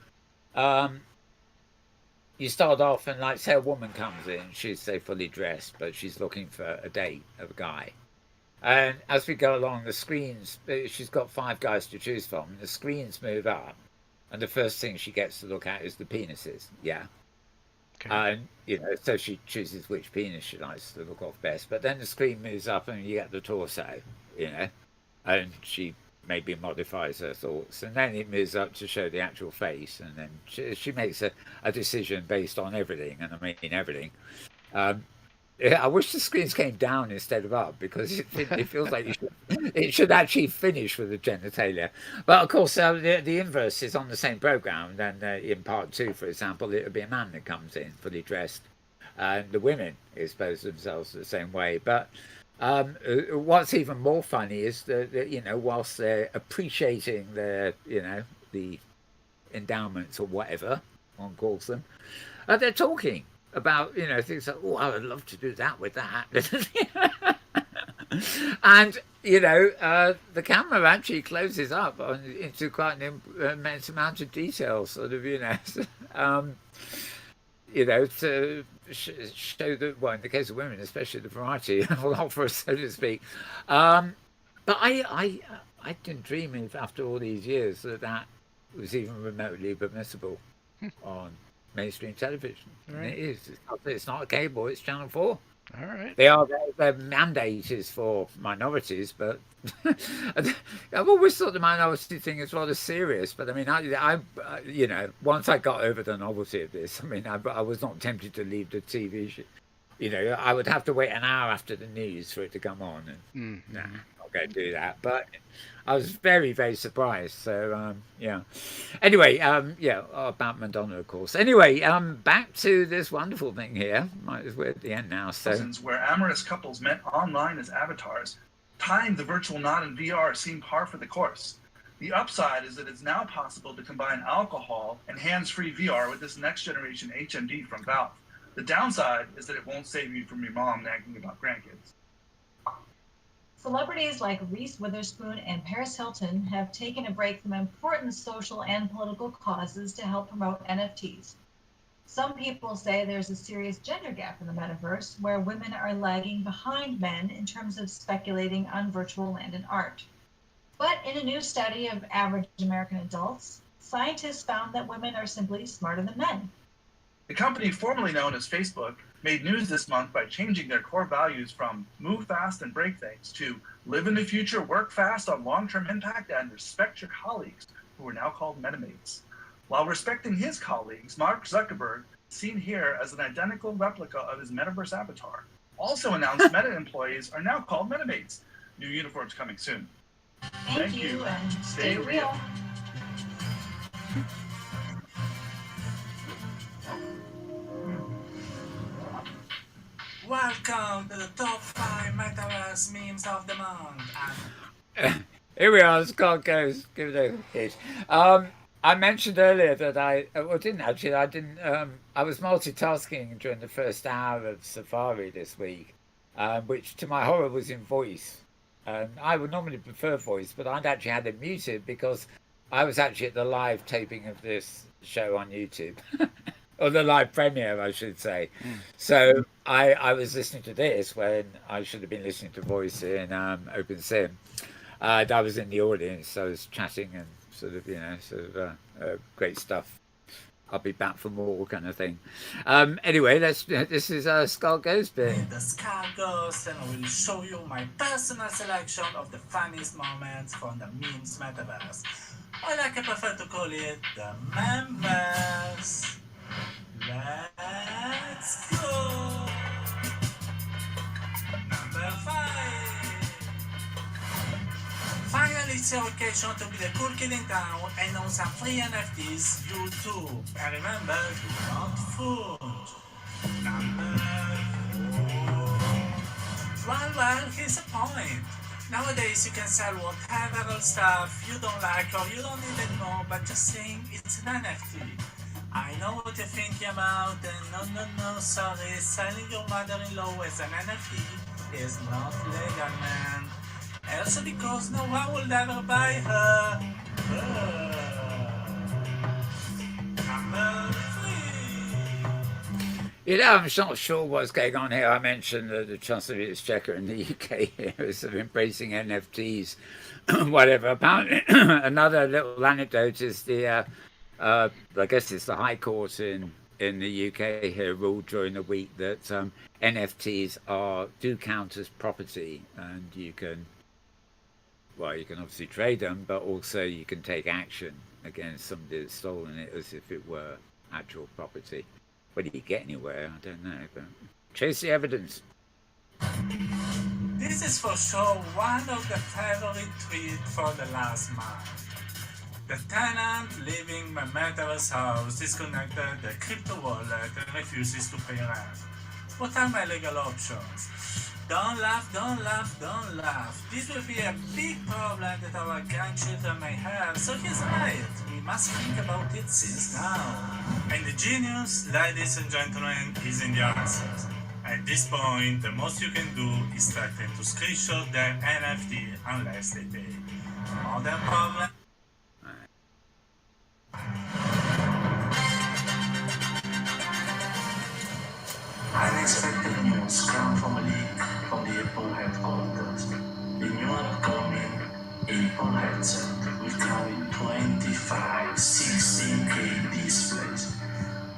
Speaker 1: You start off and, like, say a woman comes in, she's, say, fully dressed, but she's looking for a date of a guy. And as we go along the screens, she's got 5 guys to choose from. The screens move up, and the first thing she gets to look at is the penises. Yeah. Okay. And, you know, so she chooses which penis she likes to look off best. But then the screen moves up and you get the torso, you know, and she maybe modifies her thoughts. And then it moves up to show the actual face. And then she makes a decision based on everything. And I mean everything. I wish the screens came down instead of up, because it feels like it should actually finish with the genitalia. But of course, the inverse is on the same program. Then in part 2, for example, it would be a man that comes in fully dressed, and the women expose themselves the same way. But what's even more funny is that, you know, whilst they're appreciating their, you know, the endowments or whatever one calls them, they're talking about, you know, things like, oh, I would love to do that with that. And, you know, the camera actually closes up into quite an immense amount of detail, sort of, you know, you know, to show that, well, in the case of women, especially the variety of offers, so to speak. But I didn't dream of, after all these years, that was even remotely permissible on mainstream television. Right. And it is. It's not a cable, it's Channel 4.
Speaker 2: All right.
Speaker 1: They're mandated for minorities, but I've always thought the minority thing is rather serious. But I mean, you know, once I got over the novelty of this, I mean, I was not tempted to leave the TV. You know, I would have to wait an hour after the news for it to come on, and nah, not going to do that. But I was very, very surprised. So yeah. Anyway, yeah, about Madonna, of course. Anyway, back to this wonderful thing here. We're at the end now. So
Speaker 18: where amorous couples met online as avatars, tying the virtual knot in VR seemed par for the course. The upside is that it's now possible to combine alcohol and hands-free VR with this next-generation HMD from Valve. The downside is that it won't save you from your mom nagging about grandkids.
Speaker 20: Celebrities like Reese Witherspoon and Paris Hilton have taken a break from important social and political causes to help promote NFTs. Some people say there's a serious gender gap in the metaverse where women are lagging behind men in terms of speculating on virtual land and art. But in a new study of average American adults, scientists found that women are simply smarter than men.
Speaker 18: The company formerly known as Facebook made news this month by changing their core values from move fast and break things to live in the future, work fast on long-term impact, and respect your colleagues, who are now called Metamates. While respecting his colleagues, Mark Zuckerberg, seen here as an identical replica of his metaverse avatar, also announced Meta employees are now called Metamates. New uniforms coming soon.
Speaker 20: Thank you, and stay real.
Speaker 21: Welcome to the top 5 Metaverse memes of the month.
Speaker 1: Here we are. Scott goes. Give it a hit. I mentioned earlier that I was multitasking during the first hour of Safari this week, which to my horror was in voice. I would normally prefer voice, but I'd actually had it muted because I was actually at the live taping of this show on YouTube. Or the live premiere, I should say. So I was listening to this when I should have been listening to voice in OpenSim. I was in the audience, so I was chatting and sort of, great stuff. I'll be back for more kind of thing. Anyway, this is Skull Ghost bit.
Speaker 21: The Skull Ghost, and I will show you my personal selection of the funniest moments from the memes metaverse. Or like I prefer to call it, the Memverse. Let's go! Number 5. Finally, it's your occasion to be the cool kid in town and own some free NFTs, you too. And remember, do not fudge. Number 4. Well, here's the point. Nowadays, you can sell whatever old stuff you don't like or you don't even know, but just saying it's an NFT. I know what you're thinking about, and no, sorry, selling your mother-in-law as an NFT is not legal, man. Also because no one will ever buy her. Number 3.
Speaker 1: You know, I'm not sure what's going on here. I mentioned the Chancellor of the Exchequer in the UK here is embracing NFTs, whatever. Apparently, another little anecdote is the... I guess it's the High Court in the UK here ruled during the week that NFTs do count as property, and you can obviously trade them, but also you can take action against somebody that's stolen it as if it were actual property. Whether you get anywhere, I don't know, but chase the evidence.
Speaker 21: This is for sure one of the favorite tweets for the last month. The tenant leaving my metaverse house disconnected the crypto wallet and refuses to pay rent. What are my legal options? Don't laugh. This will be a big problem that our grandchildren may have, so he's right. We must think about it since now. And the genius, ladies and gentlemen, is in the answers. At this point, the most you can do is try them to screenshot their NFT unless they pay. Modern problem. Unexpected news come from a leak from the Apple headquarters. The new upcoming Apple headset will come in 25 16K displays.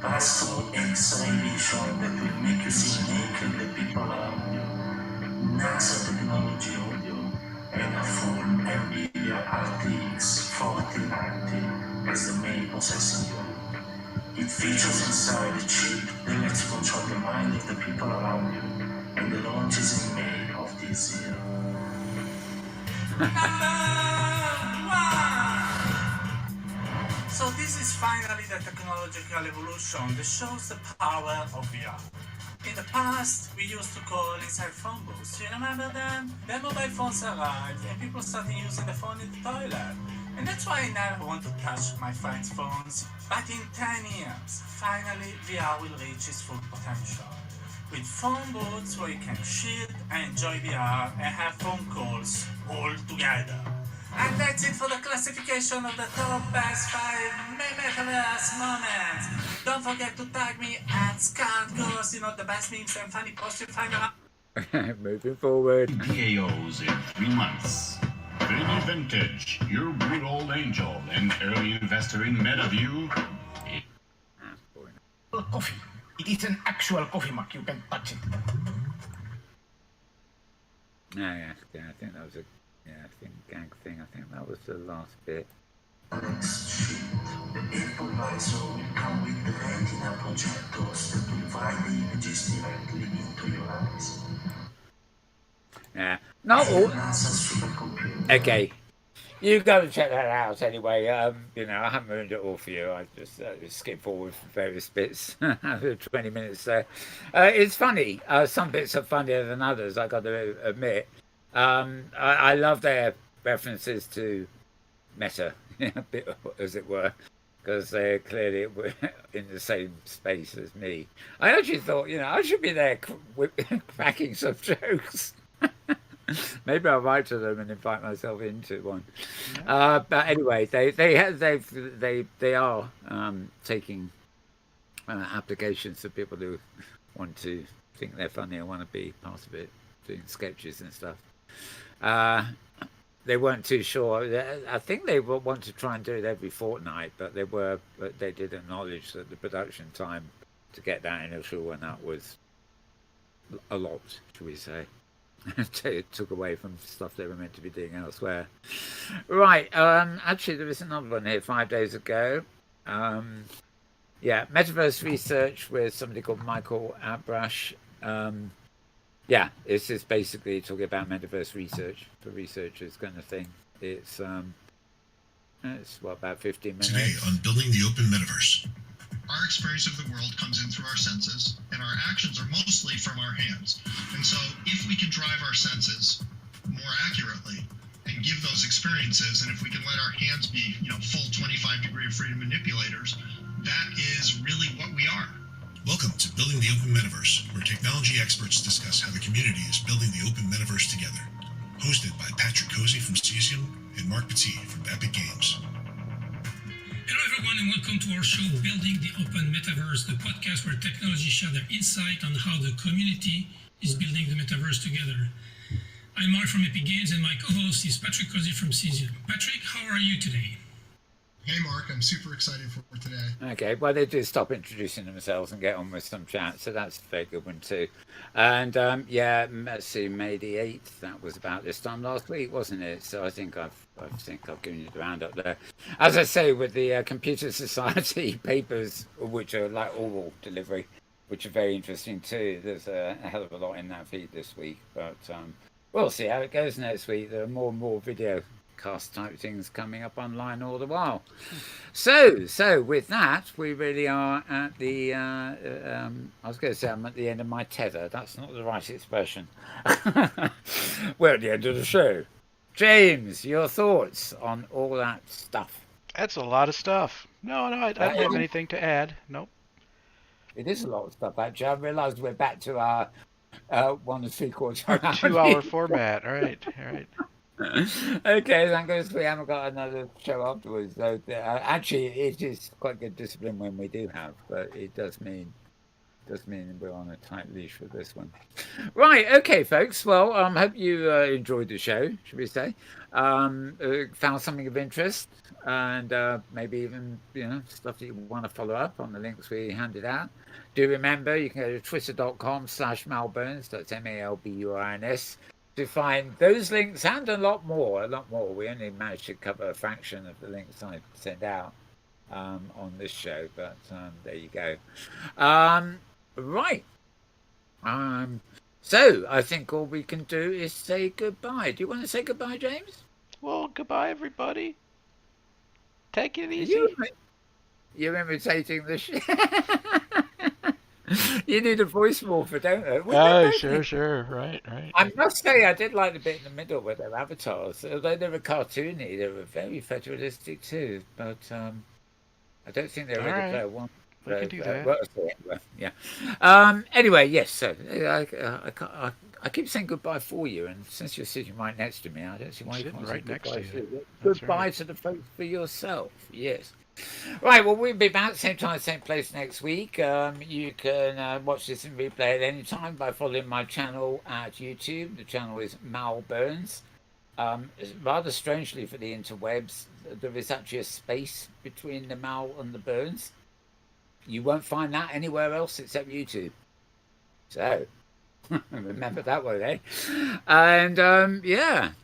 Speaker 4: pass through X-ray vision that will make you see naked the people around you, NASA technology audio, and a full NVIDIA RTX 4090 as the main processing unit. It features inside a chip that lets you control the mind of the people around you, and the launch is in May of this year.
Speaker 21: So this is finally the technological evolution that shows the power of VR. In the past, we used to call inside phone booths. You remember them? Then mobile phones arrived and people started using the phone in the toilet. And that's why I never want to touch my friends' phones. But in 10 years, finally VR will reach its full potential. With phone booths where you can sit and enjoy VR and have phone calls all together. And that's it for the classification of the top best 5 Metaverse moments. Don't forget to tag me at ScartGhost, the best memes and funny posts you find around.
Speaker 1: Moving forward.
Speaker 7: DAOs in 3 months. Vinny Vintage, your good old angel and early investor in MetaView.
Speaker 6: Coffee. It is an actual coffee mug. You can touch it.
Speaker 1: Yeah, I think that was a gag thing. I think that was the last bit.
Speaker 4: The improviser will come with the retina projectors that will find the images directly into your eyes.
Speaker 1: Yeah, not all. Okay, you go and check that out anyway. I haven't ruined it all for you. I just skip forward for various bits. 20 minutes there. It's funny. Some bits are funnier than others, I got to admit. I love their references to meta, as it were, because they're clearly in the same space as me. I actually thought, I should be there cracking some jokes. Maybe I'll write to them and invite myself into one. But anyway, they are taking applications for people who want to think they're funny and want to be part of it, doing sketches and stuff. They weren't too sure. I think they want to try and do it every fortnight, but they did acknowledge that the production time to get that initial one out was a lot, shall we say. It took away from stuff they were meant to be doing elsewhere. Right. Actually, there is another one here 5 days ago. Metaverse research with somebody called Michael Abrash. It's just basically talking about metaverse research for researchers, kind of thing. It's about 15 minutes.
Speaker 11: Today on Building the Open Metaverse. Our experience of the world comes in through our senses, and our actions are mostly from our hands. And so if we can drive our senses more accurately and give those experiences, and if we can let our hands be, full 25-degree of freedom manipulators, that is really what we are. Welcome to Building the Open Metaverse, where technology experts discuss how the community is building the open metaverse together. Hosted by Patrick Cozy from Cesium and Mark Petit from Epic Games.
Speaker 22: Hello everyone and welcome to our show, Building the Open Metaverse, the podcast where technology share their insight on how the community is building the metaverse together. I'm Mark from Epic Games and my co-host is Patrick Cozy from Cesium. Patrick, how are you today?
Speaker 11: Hey Mark, I'm super excited for today.
Speaker 1: Okay, well they do stop introducing themselves and get on with some chat, so that's a very good one too. And let's see, May the 8th, that was about this time last week, wasn't it? So I think I've given you the roundup there. As I say, with the Computer Society papers, which are like oral delivery, which are very interesting too. There's a hell of a lot in that feed this week, but we'll see how it goes next week. There are more and more video cast type things coming up online all the while. So with that, we really are at the I was going to say I'm at the end of my tether. That's not the right expression. We're at the end of the show. James, your thoughts on all that stuff?
Speaker 2: That's a lot of stuff. No, I don't have anything to add. Nope.
Speaker 1: It is a lot of stuff, actually. I realised we're back to our 1 3/4
Speaker 2: hour 2-hour format. All right.
Speaker 1: Okay, thank goodness we haven't got another show afterwards. Though actually, it is quite good discipline when we do have, but it does mean Does mean we're on a tight leash with this one. Right, okay, folks. Well, hope you enjoyed the show, should we say? Found something of interest, and maybe even stuff that you want to follow up on the links we handed out. Do remember you can go to twitter.com/malburns, that's MALBURNS, to find those links and a lot more. We only managed to cover a fraction of the links I sent out on this show, but there you go. Right. So I think all we can do is say goodbye. Do you want to say goodbye, James?
Speaker 2: Well, goodbye, everybody. Take it easy.
Speaker 1: You're imitating the shit. You need a voice morpher, don't you?
Speaker 2: Oh, sure. Right.
Speaker 1: I must say, I did like the bit in the middle with their avatars. Although they were cartoony, they were very photorealistic too. But I don't think they're Ready Player One.
Speaker 2: We can do that.
Speaker 1: Anyway, yes. So I keep saying goodbye for you, and since you're sitting right next to me, I don't see why you can't say goodbye to you. Goodbye to the folks for yourself. Yes. Right. Well, we'll be back same time, same place next week. You can watch this in replay at any time by following my channel at YouTube. The channel is Mal Burns. Rather strangely for the interwebs, there is actually a space between the Mal and the Burns. You won't find that anywhere else except YouTube. So remember that one, eh? And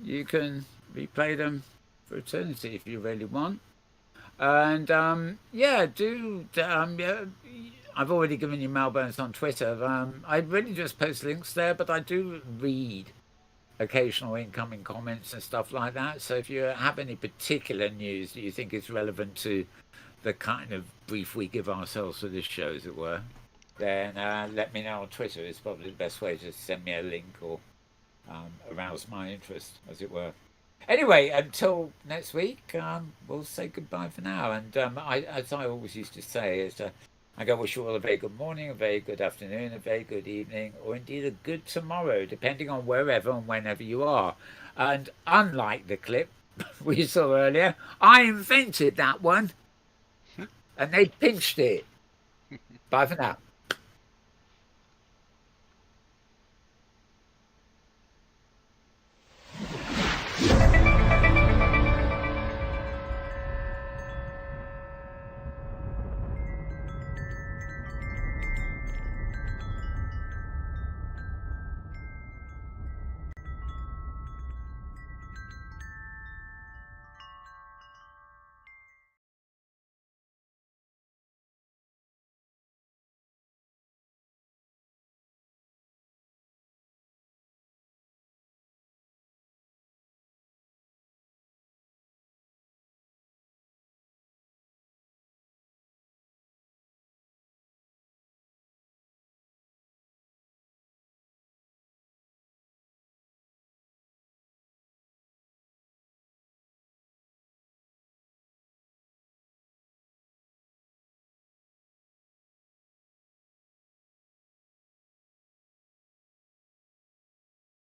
Speaker 1: you can replay them for eternity if you really want. And I've already given you Mal Burns on Twitter. I really just post links there, but I do read occasional incoming comments and stuff like that. So if you have any particular news that you think is relevant to the kind of brief we give ourselves for this show, as it were, then let me know on Twitter. It's probably the best way to send me a link or arouse my interest, as it were. Anyway, until next week, we'll say goodbye for now. And as I always used to say, is I go wish you all a very good morning, a very good afternoon, a very good evening, or indeed a good tomorrow, depending on wherever and whenever you are. And unlike the clip we saw earlier, I invented that one, and they pinched it. Bye for now.